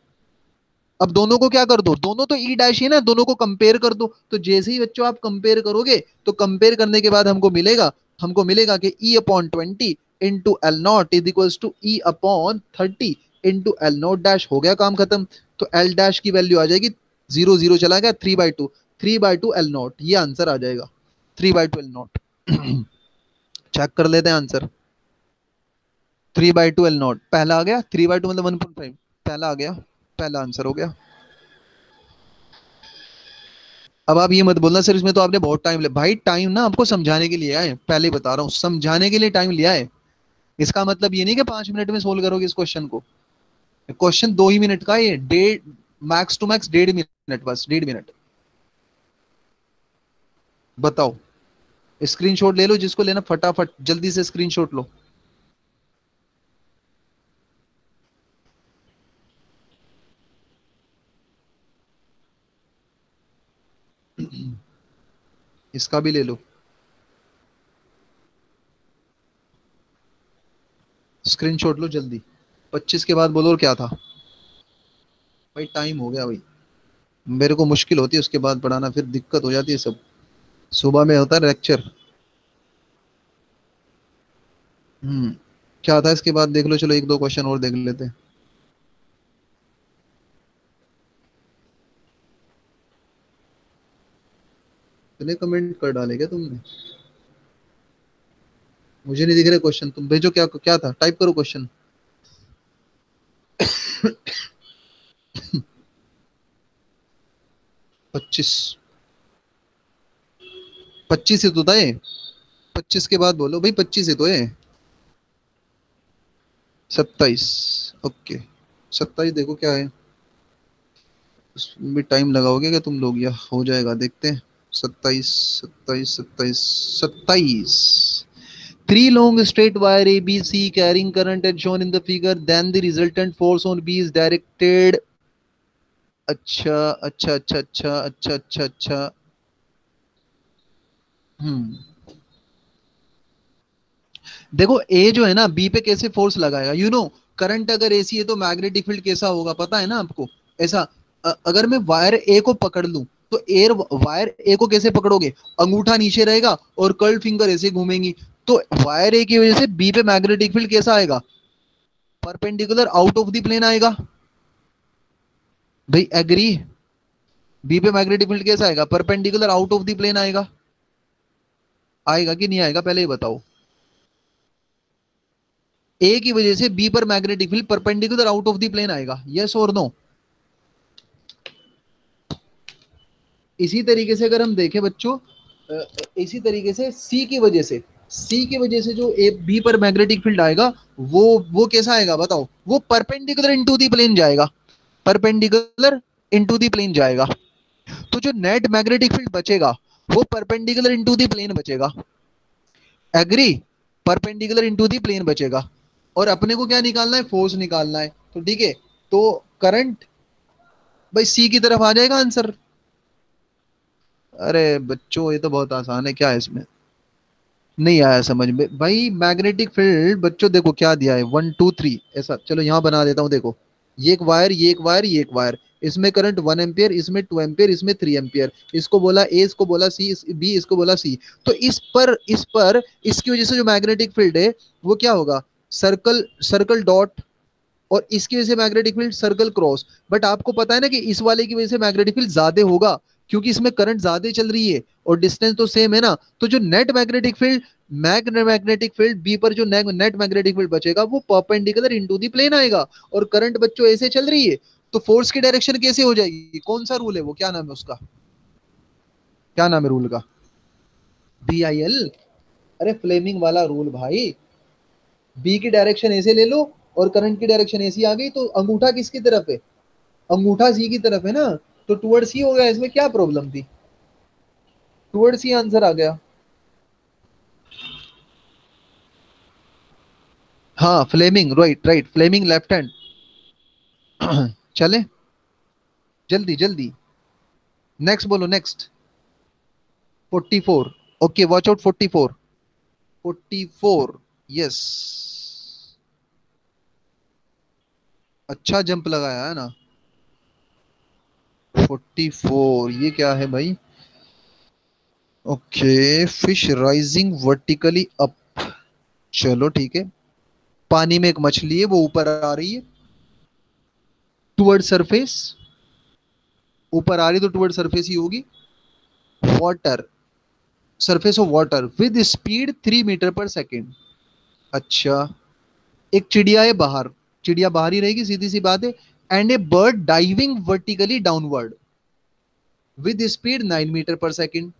अब दोनों को क्या कर दो, दोनों तो ई डैश ही ना, दोनों को कंपेयर कर दो। तो जैसे ही बच्चों आप कंपेयर करोगे, तो कंपेयर करने के बाद हमको मिलेगा कि E upon 20 into L not is equals to E upon 30 into L not dash, हो गया काम खत्म। तो एल डैश की वैल्यू आ जाएगी, जीरो जीरो चला गया, 3/2, 3/2 एल नॉट, ये आंसर आ जाएगा, 3/2 एल नॉट। चेक कर लेते हैं आंसर, 3/2 एल नॉट पहला आ गया, 3/2 मतलब 1.5, पहला आ गया, पहला आंसर हो गया। अब आप ये मत बोलना सर इसमें तो आपने बहुत टाइम लिया, भाई टाइम ना आपको समझाने के लिए आए, पहले ही बता रहा हूँ, समझाने के लिए टाइम लिया है। इसका मतलब ये नहीं कि 5 मिनट में सोल्व करोगे इस क्वेश्चन को, क्वेश्चन 2 ही मिनट का है, डेढ़, मैक्स टू मैक्स 1.5 मिनट, बस 1.5 मिनट। बताओ, स्क्रीनशॉट ले लो जिसको लेना, फटाफट जल्दी से स्क्रीनशॉट लो। इसका भी ले लो, स्क्रीनशॉट लो जल्दी, 25 के बाद बोलो और क्या था। भाई टाइम हो गया भाई, मेरे को मुश्किल होती है उसके बाद पढ़ाना, फिर दिक्कत हो जाती है सब, सुबह में होता है लेक्चर। हम्म, क्या था इसके बाद देख लो, चलो एक दो क्वेश्चन और देख लेते हैं। इतने कमेंट कर डाले क्या तुमने, मुझे नहीं दिख रहे क्वेश्चन, तुम भेजो, क्या क्या था, टाइप करो क्वेश्चन। 25, 25 ही तो था ये, 25 के बाद बोलो भाई, 25 ही तो है, 27, ओके, 27 देखो क्या है, उसमें भी टाइम लगाओगे क्या तुम लोग, या हो जाएगा देखते हैं। 27, 27, 27, 27, Three long straight wire A, B, C carrying current as shown in the figure. Then the resultant force on B is directed. अच्छा अच्छा अच्छा अच्छा अच्छा अच्छा अच्छा। हम्म। देखो ए जो है ना बी पे कैसे फोर्स लगाएगा, यू नो। करंट अगर एसी है तो मैग्नेटिक फील्ड कैसा होगा पता है ना आपको। ऐसा अगर मैं वायर ए को पकड़ लूं तो एयर वायर ए को कैसे पकड़ोगे, अंगूठा नीचे रहेगा और कर्ल फिंगर ऐसे घूमेंगी। तो वायर ए की वजह से बी पे मैग्नेटिक फील्ड कैसा आएगा, perpendicular out of the plane आएगा। भाई एग्री। बी पे मैग्नेटिक फील्ड कैसा आएगा, perpendicular out of the plane आएगा। आएगा कि नहीं आएगा पहले ही बताओ। ए की वजह से बी पर magnetic field perpendicular out of the plane आएगा, यस और नो। इसी तरीके से अगर हम देखें बच्चों, इसी तरीके से सी की वजह से जो ए बी पर मैग्नेटिक फील्ड आएगा वो कैसा आएगा बताओ, वो परपेंडिकुलर इनटू दी प्लेन जाएगा, परपेंडिकुलर इनटू दी प्लेन जाएगा। तो जो नेट मैग्नेटिक फील्ड बचेगा वो परपेंडिकुलर इनटू दी प्लेन बचेगा। Agree, perpendicular into the plane बचेगा। और अपने को क्या निकालना है, फोर्स निकालना है। तो ठीक है, तो करंट भाई सी की तरफ आ जाएगा आंसर। अरे बच्चों ये तो बहुत आसान है, क्या है इसमें, नहीं आया समझ में भाई। मैग्नेटिक फील्ड बच्चों देखो क्या दिया है, 1 2 3 ऐसा, चलो यहां बना देता हूं देखो। ये एक वायर, ये एक वायर, ये एक वायर। इसमें करंट 1 एम्पियर, इसमें 2 एम्पियर, इसमें 3 एम्पियर। इसको बोला ए, इसको बोला सी, बी इसको बोला सी। तो इस पर इसकी वजह से जो मैग्नेटिक फील्ड है वो क्या होगा, सर्कल सर्कल डॉट। और इसकी वजह से magnetic field circle cross. But आपको पता है ना कि इस वाले की वजह से मैग्नेटिक फील्ड ज्यादा होगा, क्योंकि इसमें करंट ज्यादा चल रही है और डिस्टेंस तो सेम है ना। तो जो नेट मैग्नेटिक फील्ड बी पर जो नेट मैग्नेटिक फील्ड बचेगा वो परपेंडिकुलर इनटू दी प्लेन आएगा। और करंट बच्चों ऐसे चल रही है, तो फोर्स की डायरेक्शन कैसे हो जाएगी, कौन सा रूल है वो, क्या नाम है उसका, क्या नाम है रूल का, BIL। अरे फ्लेमिंग वाला रूल भाई। बी की डायरेक्शन ऐसे ले लो और करंट की डायरेक्शन ऐसी आ गई, तो अंगूठा किसकी तरफ है, अंगूठा सी की तरफ है ना। तो टुवर्ड सी हो गया, इसमें क्या प्रॉब्लम थी, टुवर्ड सी आंसर आ गया। हाँ Fleming, right right, Fleming left hand. चले, जल्दी जल्दी, नेक्स्ट बोलो next. 44, okay watch out 44। 44, yes. अच्छा जंप लगाया है ना। 44 ये क्या है भाई, okay fish rising vertically up. चलो ठीक है, पानी में एक मछली है वो ऊपर आ रही है टुवर्ड सरफेस, ऊपर आ रही तो टुवर्ड सरफेस ही होगी। Water, surface of water with speed 3 metre per second. अच्छा, एक चिड़िया है बाहर, चिड़िया बाहर ही रहेगी सीधी सी बात है। And a bird diving vertically downward with speed 9 metre per second.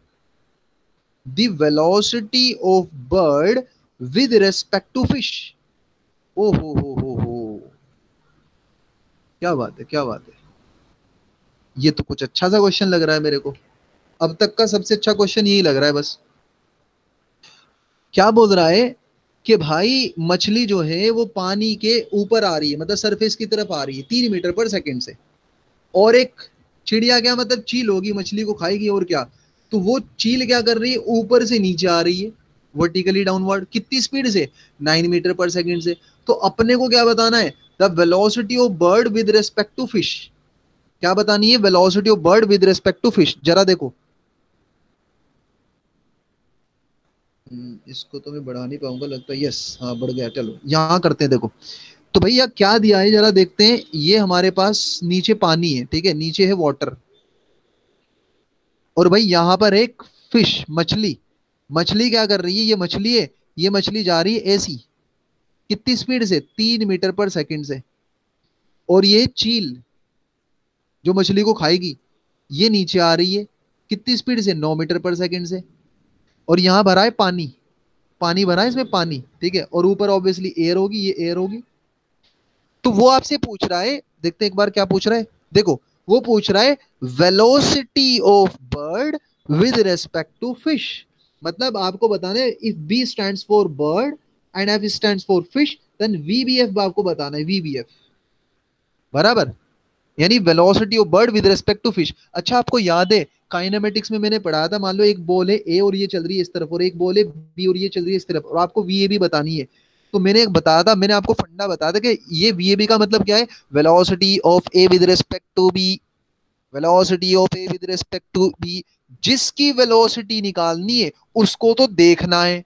The velocity of bird with respect to fish. ओ हो, क्या बात है क्या बात है। ये तो कुछ अच्छा सा क्वेश्चन लग रहा है मेरे को, अब तक का सबसे अच्छा क्वेश्चन यही लग रहा है बस। क्या बोल रहा है कि भाई मछली जो है वो पानी के ऊपर आ रही है, मतलब सरफेस की तरफ आ रही है 3 मीटर पर सेकेंड से। और एक चिड़िया, क्या मतलब चील होगी, मछली को खाएगी और क्या। तो वो चील क्या कर रही है, ऊपर से नीचे आ रही है वर्टिकली डाउनवर्ड, कितनी स्पीड से, 9 मीटर पर सेकेंड से। तो अपने को क्या बताना है, the velocity of bird with respect to fish. क्या बतानी है, velocity of bird with respect to fish, जरा देखो। इसको तो मैं बढ़ा नहीं पाऊंगा लगता है, यस हाँ बढ़ गया, चलो यहाँ करते हैं देखो। तो भैया क्या दिया है जरा देखते हैं। ये हमारे पास नीचे पानी है, ठीक है, नीचे है वाटर। और भाई यहाँ पर एक फिश, मछली, मछली क्या कर रही है, ये मछली है, ये मछली जा रही है ऐसी, कितनी स्पीड से, 3 मीटर पर सेकेंड से। और ये चील जो मछली को खाएगी, ये नीचे आ रही है कितनी स्पीड से, 9 मीटर पर सेकेंड से। और यहाँ भरा है पानी, पानी भरा है इसमें पानी, ठीक है, और ऊपर ऑब्वियसली एयर होगी, ये एयर होगी। तो वो आपसे पूछ रहा है, देखते हैं एक बार क्या पूछ रहा है। देखो वो पूछ रहा है velocity of bird with respect to fish. मतलब आपको बताना है if B stands for bird and F stands for fish, then VBF आपको बताना है, वीबीएफ बराबर, यानी velocity of bird with respect to fish. अच्छा आपको याद है काइनेमेटिक्स में मैंने पढ़ाया था, मान लो एक बॉल है ए और ये चल रही है इस तरफ, और एक बॉल है बी और ये चल रही है इस तरफ, और आपको वी ए बी बतानी है। तो मैंने एक बताया था, मैंने आपको फंडा बताया था कि ये वी ए बी का मतलब क्या है, velocity of A with respect to B, velocity of A with respect to B. जिसकी वेलोसिटी निकालनी है उसको तो देखना है,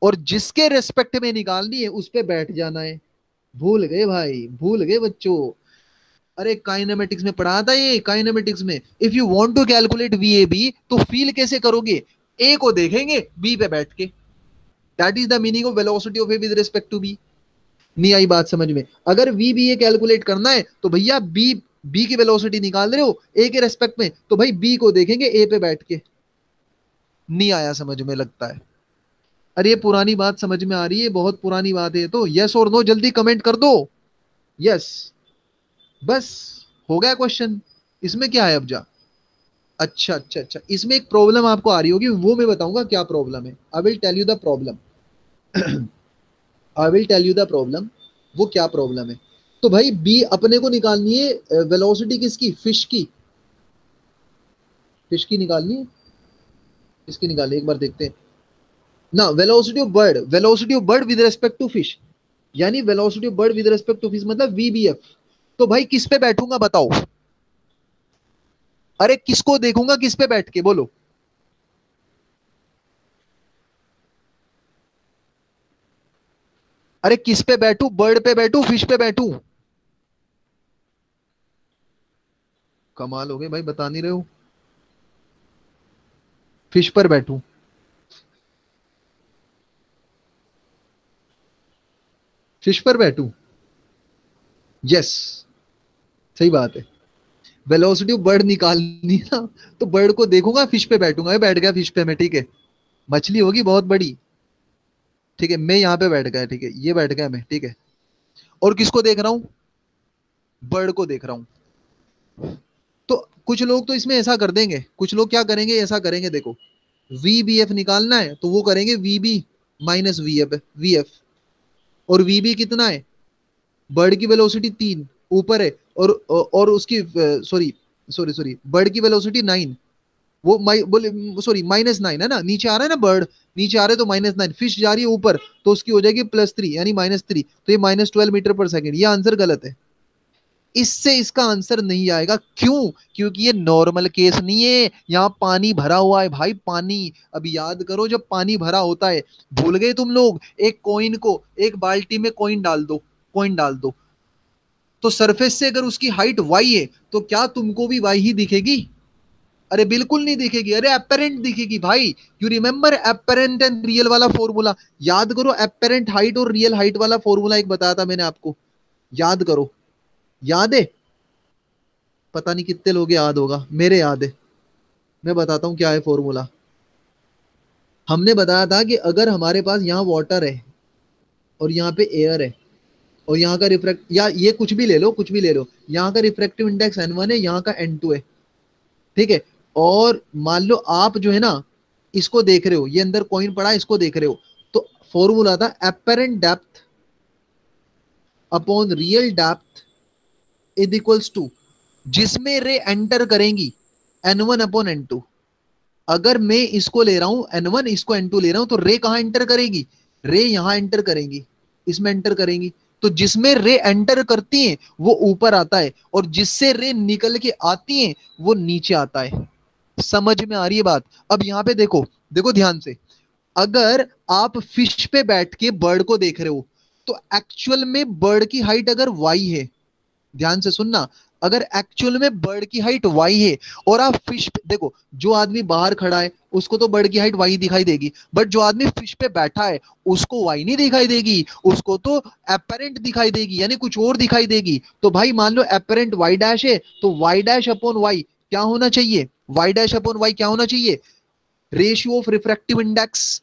और जिसके रेस्पेक्ट में निकालनी है उस पे बैठ जाना है। भूल गए भाई, भूल गए बच्चों। अरे काइनेमेटिक्स में पढ़ा था ये, काइनेमेटिक्स में if you want to calculate V A B तो फील कैसे करोगे, ए को देखेंगे बी पे बैठ के, that is the meaning of velocity of A with respect to B. नहीं आई बात समझ में? अगर वी बी ए कैलकुलेट करना है तो भैया बी, बी की वेलोसिटी निकाल रहे हो ए के रेस्पेक्ट में, तो भाई बी को देखेंगे ए पे बैठ के। नहीं आया समझ में लगता है? अरे ये पुरानी बात समझ में आ रही है, बहुत पुरानी बात है तो यस और नो जल्दी कमेंट कर दो। यस, बस हो गया क्वेश्चन, इसमें क्या है अब जा। अच्छा अच्छा अच्छा, इसमें एक प्रॉब्लम आपको आ रही होगी, वो मैं बताऊंगा क्या प्रॉब्लम है। I will tell you the problem. I will tell you the problem, वो क्या प्रॉब्लम है। तो भाई बी अपने को निकालनी है वेलोसिटी किसकी, फिश की, फिश की निकालनी है। किसकी निकालनी है एक बार देखते हैं ना, velocity of bird, velocity of bird with respect to fish, यानी velocity of bird with respect to fish मतलब वीबीएफ। तो भाई किस पे बैठूंगा बताओ, अरे किसको देखूंगा किस पे बैठ के बोलो। अरे किस पे बैठू, बर्ड पे बैठू फिश पे बैठू? कमाल हो गए भाई, बता नहीं रहे हो। फिश पर बैठू, फिश पर बैठू, यस सही बात है। वेलोसिटी ऑफ बर्ड निकालनी है ना, तो बर्ड को देखूंगा फिश पे बैठूंगा, ये बैठ गया फिश पे मैं, ठीक है। मछली होगी बहुत बड़ी, ठीक है, मैं यहाँ पे बैठ गया, ठीक है, ये बैठ गया मैं, ठीक है। और किसको देख रहा हूँ, बर्ड को देख रहा हूँ। तो कुछ लोग तो इसमें ऐसा कर देंगे, कुछ लोग क्या करेंगे, ऐसा करेंगे देखो, वी बी एफ निकालना है तो वो करेंगे V B minus V F, V F. और वी बी कितना है, बर्ड की वेलोसिटी 3 ऊपर है, और उसकी सॉरी सॉरी सॉरी बर्ड की वेलोसिटी 9, वो बोले सॉरी -9 है ना, नीचे आ रहा है ना बर्ड, नीचे आ रहे तो -9, फिश जा रही है ऊपर तो उसकी हो जाएगी +3 यानी -3, तो ये -12 मीटर पर सेकेंड, ये आंसर गलत है। इससे इसका आंसर नहीं आएगा, क्यों? क्योंकि ये नॉर्मल केस नहीं है, यहाँ पानी भरा हुआ है भाई, पानी। अब याद करो जब पानी भरा होता है, भूल गए तुम लोग, एक कॉइन को, एक बाल्टी में कॉइन डाल दो, कॉइन डाल दो, तो सरफेस से अगर उसकी हाइट वाई है तो क्या तुमको भी वाई ही दिखेगी? अरे बिल्कुल नहीं दिखेगी, अरे अपेरेंट दिखेगी भाई। You remember apparent and real वाला फॉर्मूला, याद करो, अपेरेंट हाइट और रियल हाइट वाला फॉर्मूला एक बताया था मैंने आपको, याद करो, याद है? पता नहीं कितने लोग याद होगा, मेरे याद है। मैं बताता हूँ क्या है फॉर्मूला। हमने बताया था कि अगर हमारे पास यहाँ वाटर है और यहाँ पे एयर है, और यहाँ का रिफ्रैक्ट, या ये कुछ भी ले लो, कुछ भी ले लो, यहाँ का रिफ्रैक्टिव इंडेक्स n1 है, यहाँ का n2 है, ठीक है। और मान लो आप जो है ना इसको देख रहे हो, ये अंदर कॉइन पड़ा है, इसको देख रहे हो, तो फॉर्मूला था apparent depth upon real depth is equals to, जिसमें रे एंटर करेंगी n1 अपॉन n2। अगर मैं इसको ले रहा हूं n1, इसको n2 ले रहा हूं, तो रे कहां एंटर करेगी, रे यहां एंटर करेंगी, इसमें एंटर करेंगी। तो जिसमें रे एंटर करती हैं वो ऊपर आता है, और जिससे रे निकल के आती हैं वो नीचे आता है। समझ में आ रही है बात? अब यहाँ पे देखो, देखो ध्यान से, अगर आप फिश पे बैठ के बर्ड को देख रहे हो तो एक्चुअल में बर्ड की हाइट अगर वाई है, ध्यान से सुनना, अगर एक्चुअल में बर्ड की हाइट वाई है और आप फिश पे देखो, जो आदमी बाहर खड़ा है उसको तो बर्ड की हाइट वाई दिखाई देगी, बट जो आदमी फिश पे बैठा है उसको वाई नहीं दिखाई देगी, उसको तो एपरेंट दिखाई देगी, यानी कुछ और दिखाई देगी। तो भाई मान लो एपरेंट वाई डैश है, तो वाई डैश अपॉन वाई क्या होना चाहिए, वाई डैश अपॉन वाई क्या होना चाहिए, रेशियो ऑफ रिफ्रैक्टिव इंडेक्स।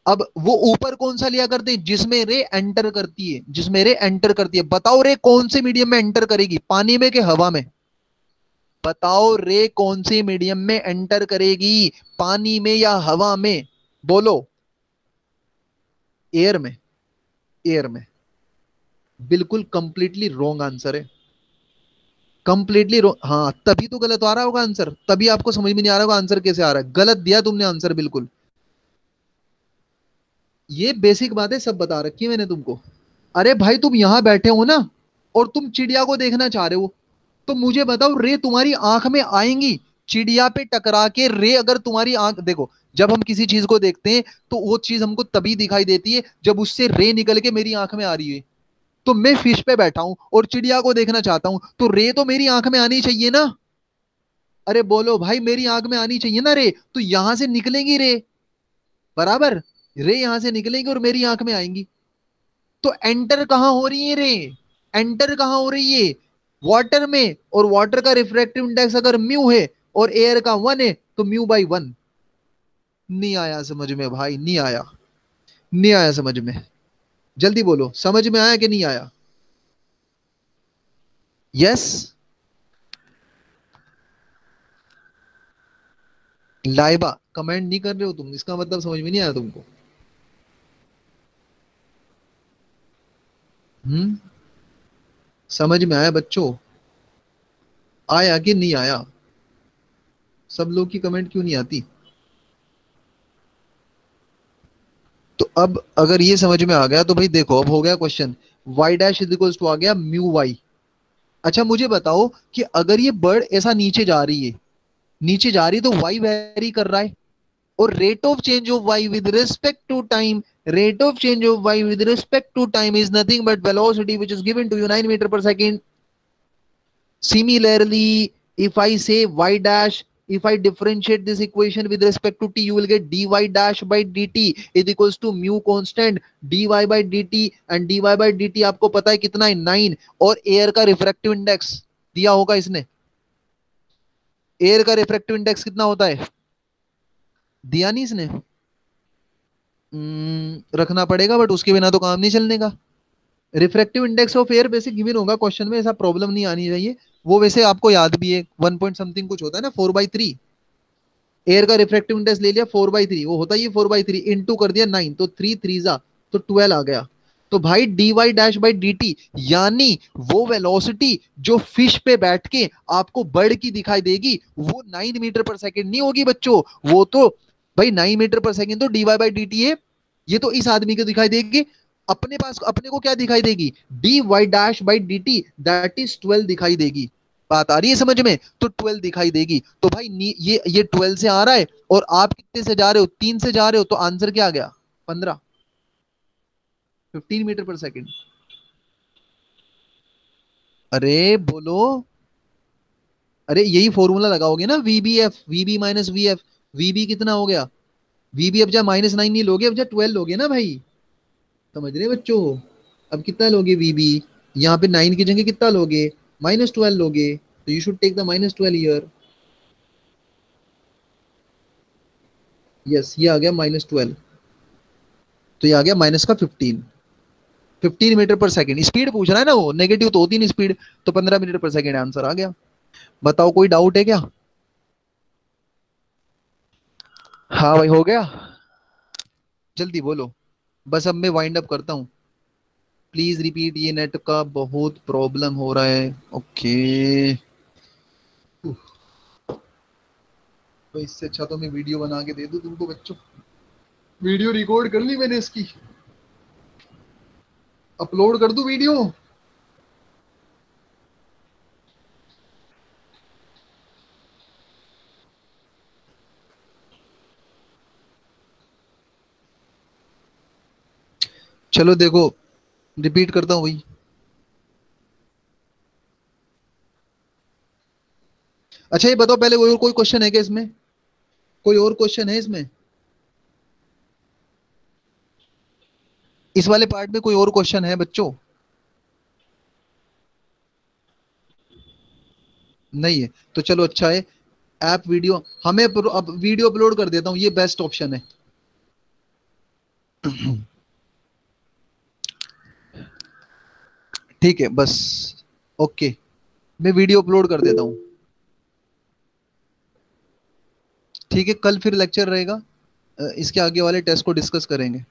अब वो ऊपर कौन सा लिया करते हैं, जिसमें रे एंटर करती है, जिसमें रे एंटर करती है। बताओ रे कौन से मीडियम में एंटर करेगी, पानी में कि हवा में? बताओ रे कौन सी मीडियम में एंटर करेगी, पानी में या हवा में? बोलो। एयर में। एयर में। बिल्कुल कंप्लीटली रॉन्ग आंसर है। कंप्लीटली रॉन्ग, हाँ तभी तो गलत आ रहा होगा आंसर, तभी आपको समझ में नहीं आ रहा होगा आंसर कैसे आ रहा है, गलत दिया तुमने आंसर बिल्कुल। ये बेसिक बात है, सब बता रखी है मैंने तुमको। अरे भाई तुम यहां बैठे हो ना, और तुम चिड़िया को देखना चाह रहे हो, तो मुझे बताओ रे तुम्हारी आंख में आएंगी? चिड़िया पे टकरा के रे अगर तुम्हारी आंख देखो, जब हम किसी चीज को देखते हैं तो वो चीज हमको तभी दिखाई देती है जब उससे रे निकल के मेरी आंख में आ रही है। तो मैं फिश पे बैठा हूं और चिड़िया को देखना चाहता हूं, तो रे तो मेरी आंख में आनी चाहिए ना। अरे बोलो भाई, मेरी आंख में आनी चाहिए ना रे, तो यहां से निकलेंगी रे, बराबर। रे यहां से निकलेंगी और मेरी आंख में आएंगी। तो एंटर कहां हो रही है रे? एंटर कहां हो रही है? वाटर में, और वाटर का रिफ्रैक्टिव इंडेक्स अगर म्यू है और एयर का 1 है, तो म्यू बाई 1। नहीं आया समझ में भाई, नहीं आया। नहीं आया समझ में? जल्दी बोलो, समझ में आया कि नहीं आया? यस। लाइबा कमेंट नहीं कर रहे हो तुम, इसका मतलब समझ में नहीं आया तुमको। हम्म। समझ में आया बच्चों? आया कि नहीं आया? सब लोग की कमेंट क्यों नहीं आती? तो अब अगर ये समझ में आ गया तो भाई देखो, अब हो गया question. Y dash is equals to आ गया म्यू वाई। अच्छा मुझे बताओ कि अगर ये बर्ड ऐसा नीचे जा रही है, नीचे जा रही है, तो वाई वेरी कर रहा है, और rate of change of Y with respect to time, rate of change of Y with respect to time is nothing but velocity which is given to you 9 metre per second. Similarly, if I say y dash, if I differentiate this equation with respect to t, you will get dy dash by dt is equals to mu constant dy by dt, and dy by dt आपको पता है कितना है, 9। और एयर का रिफ्रैक्टिव इंडेक्स दिया होगा इसने। एयर का रिफ्रैक्टिव इंडेक्स कितना होता है? दिया नहीं इसने। रखना पड़ेगा, बट उसके बिना तो काम नहीं चलने का। रिफ्रैक्टिव इंडेक्स ऑफ एयर वैसे गिवन होगा क्वेश्चन में, ऐसा प्रॉब्लम नहीं आनी चाहिए। वो वैसे आपको याद भी है, 1 पॉइंट समथिंग कुछ होता है ना, 4/3। एयर का रिफ्रैक्टिव इंडेक्स ले लिया 4/3, वो होता है ये 4/3 इंटू कर दिया 9, तो 3 3 तो 12 आ गया। तो भाई D Y dash by D T, यानी वो वेलोसिटी जो फिश पे बैठ के आपको बर्ड की दिखाई देगी, वो 9 मीटर पर सेकेंड नहीं होगी बच्चों। वो तो भाई 9 मीटर पर सेकेंड तो D Y by D T है। ये तो इस आदमी को दिखाई देगी। अपने पास अपने को क्या दिखाई देगी? D Y dash by D T, that is 12 दिखाई देगी। बात आ रही है समझ में? तो 12 दिखाई देगी। तो भाई ये 12 से आ रहा है, और आप कितने से जा रहे हो? 3 से जा रहे हो, तो आंसर क्या आ गया? 15, 15 मीटर पर सेकेंड। अरे बोलो। अरे यही फॉर्मूला लगाओगे ना, VB F, VB minus V F. VB कितना हो गया? वीबी अब जा -9 नहीं लोगे, अब जा 12 लोगे ना भाई। समझ रहे बच्चों? अब कितना लोगे वीबी? यहाँ पे 9 की जगह कितना लोगे? -12 लोगे, तो you should take the -12 year. Yes, ये आ गया -12, तो ये आ गया माइनस का 15। 15 मीटर पर सेकंड स्पीड पूछ रहा है ना, वो नेगेटिव तो होती नहीं स्पीड। तो 15 मीटर पर सेकंड आंसर आ गया। बताओ कोई डाउट है क्या? हाँ भाई हो गया। जल्दी बोलो। बस अब मैं वाइंड अप करता हूँ। प्लीज रिपीट, ये नेट का बहुत प्रॉब्लम हो रहा है। ओके। तो इससे अच्छा तो मैं वीडियो बना के दे दूं तुमको बच्चों। वीडियो रिकॉर्ड कर ली मैंने इसकी, अपलोड कर दूं वीडियो। चलो देखो, रिपीट करता हूँ भाई। अच्छा ये बताओ पहले, कोई और कोई क्वेश्चन है क्या इसमें? कोई और क्वेश्चन है इसमें? इस वाले पार्ट में कोई और क्वेश्चन है बच्चों? नहीं है तो चलो अच्छा है। ऐप वीडियो हमें अब वीडियो अपलोड कर देता हूँ, ये बेस्ट ऑप्शन है। ठीक है बस। ओके, मैं वीडियो अपलोड कर देता हूँ। ठीक है, कल फिर लेक्चर रहेगा, इसके आगे वाले टेस्ट को डिस्कस करेंगे।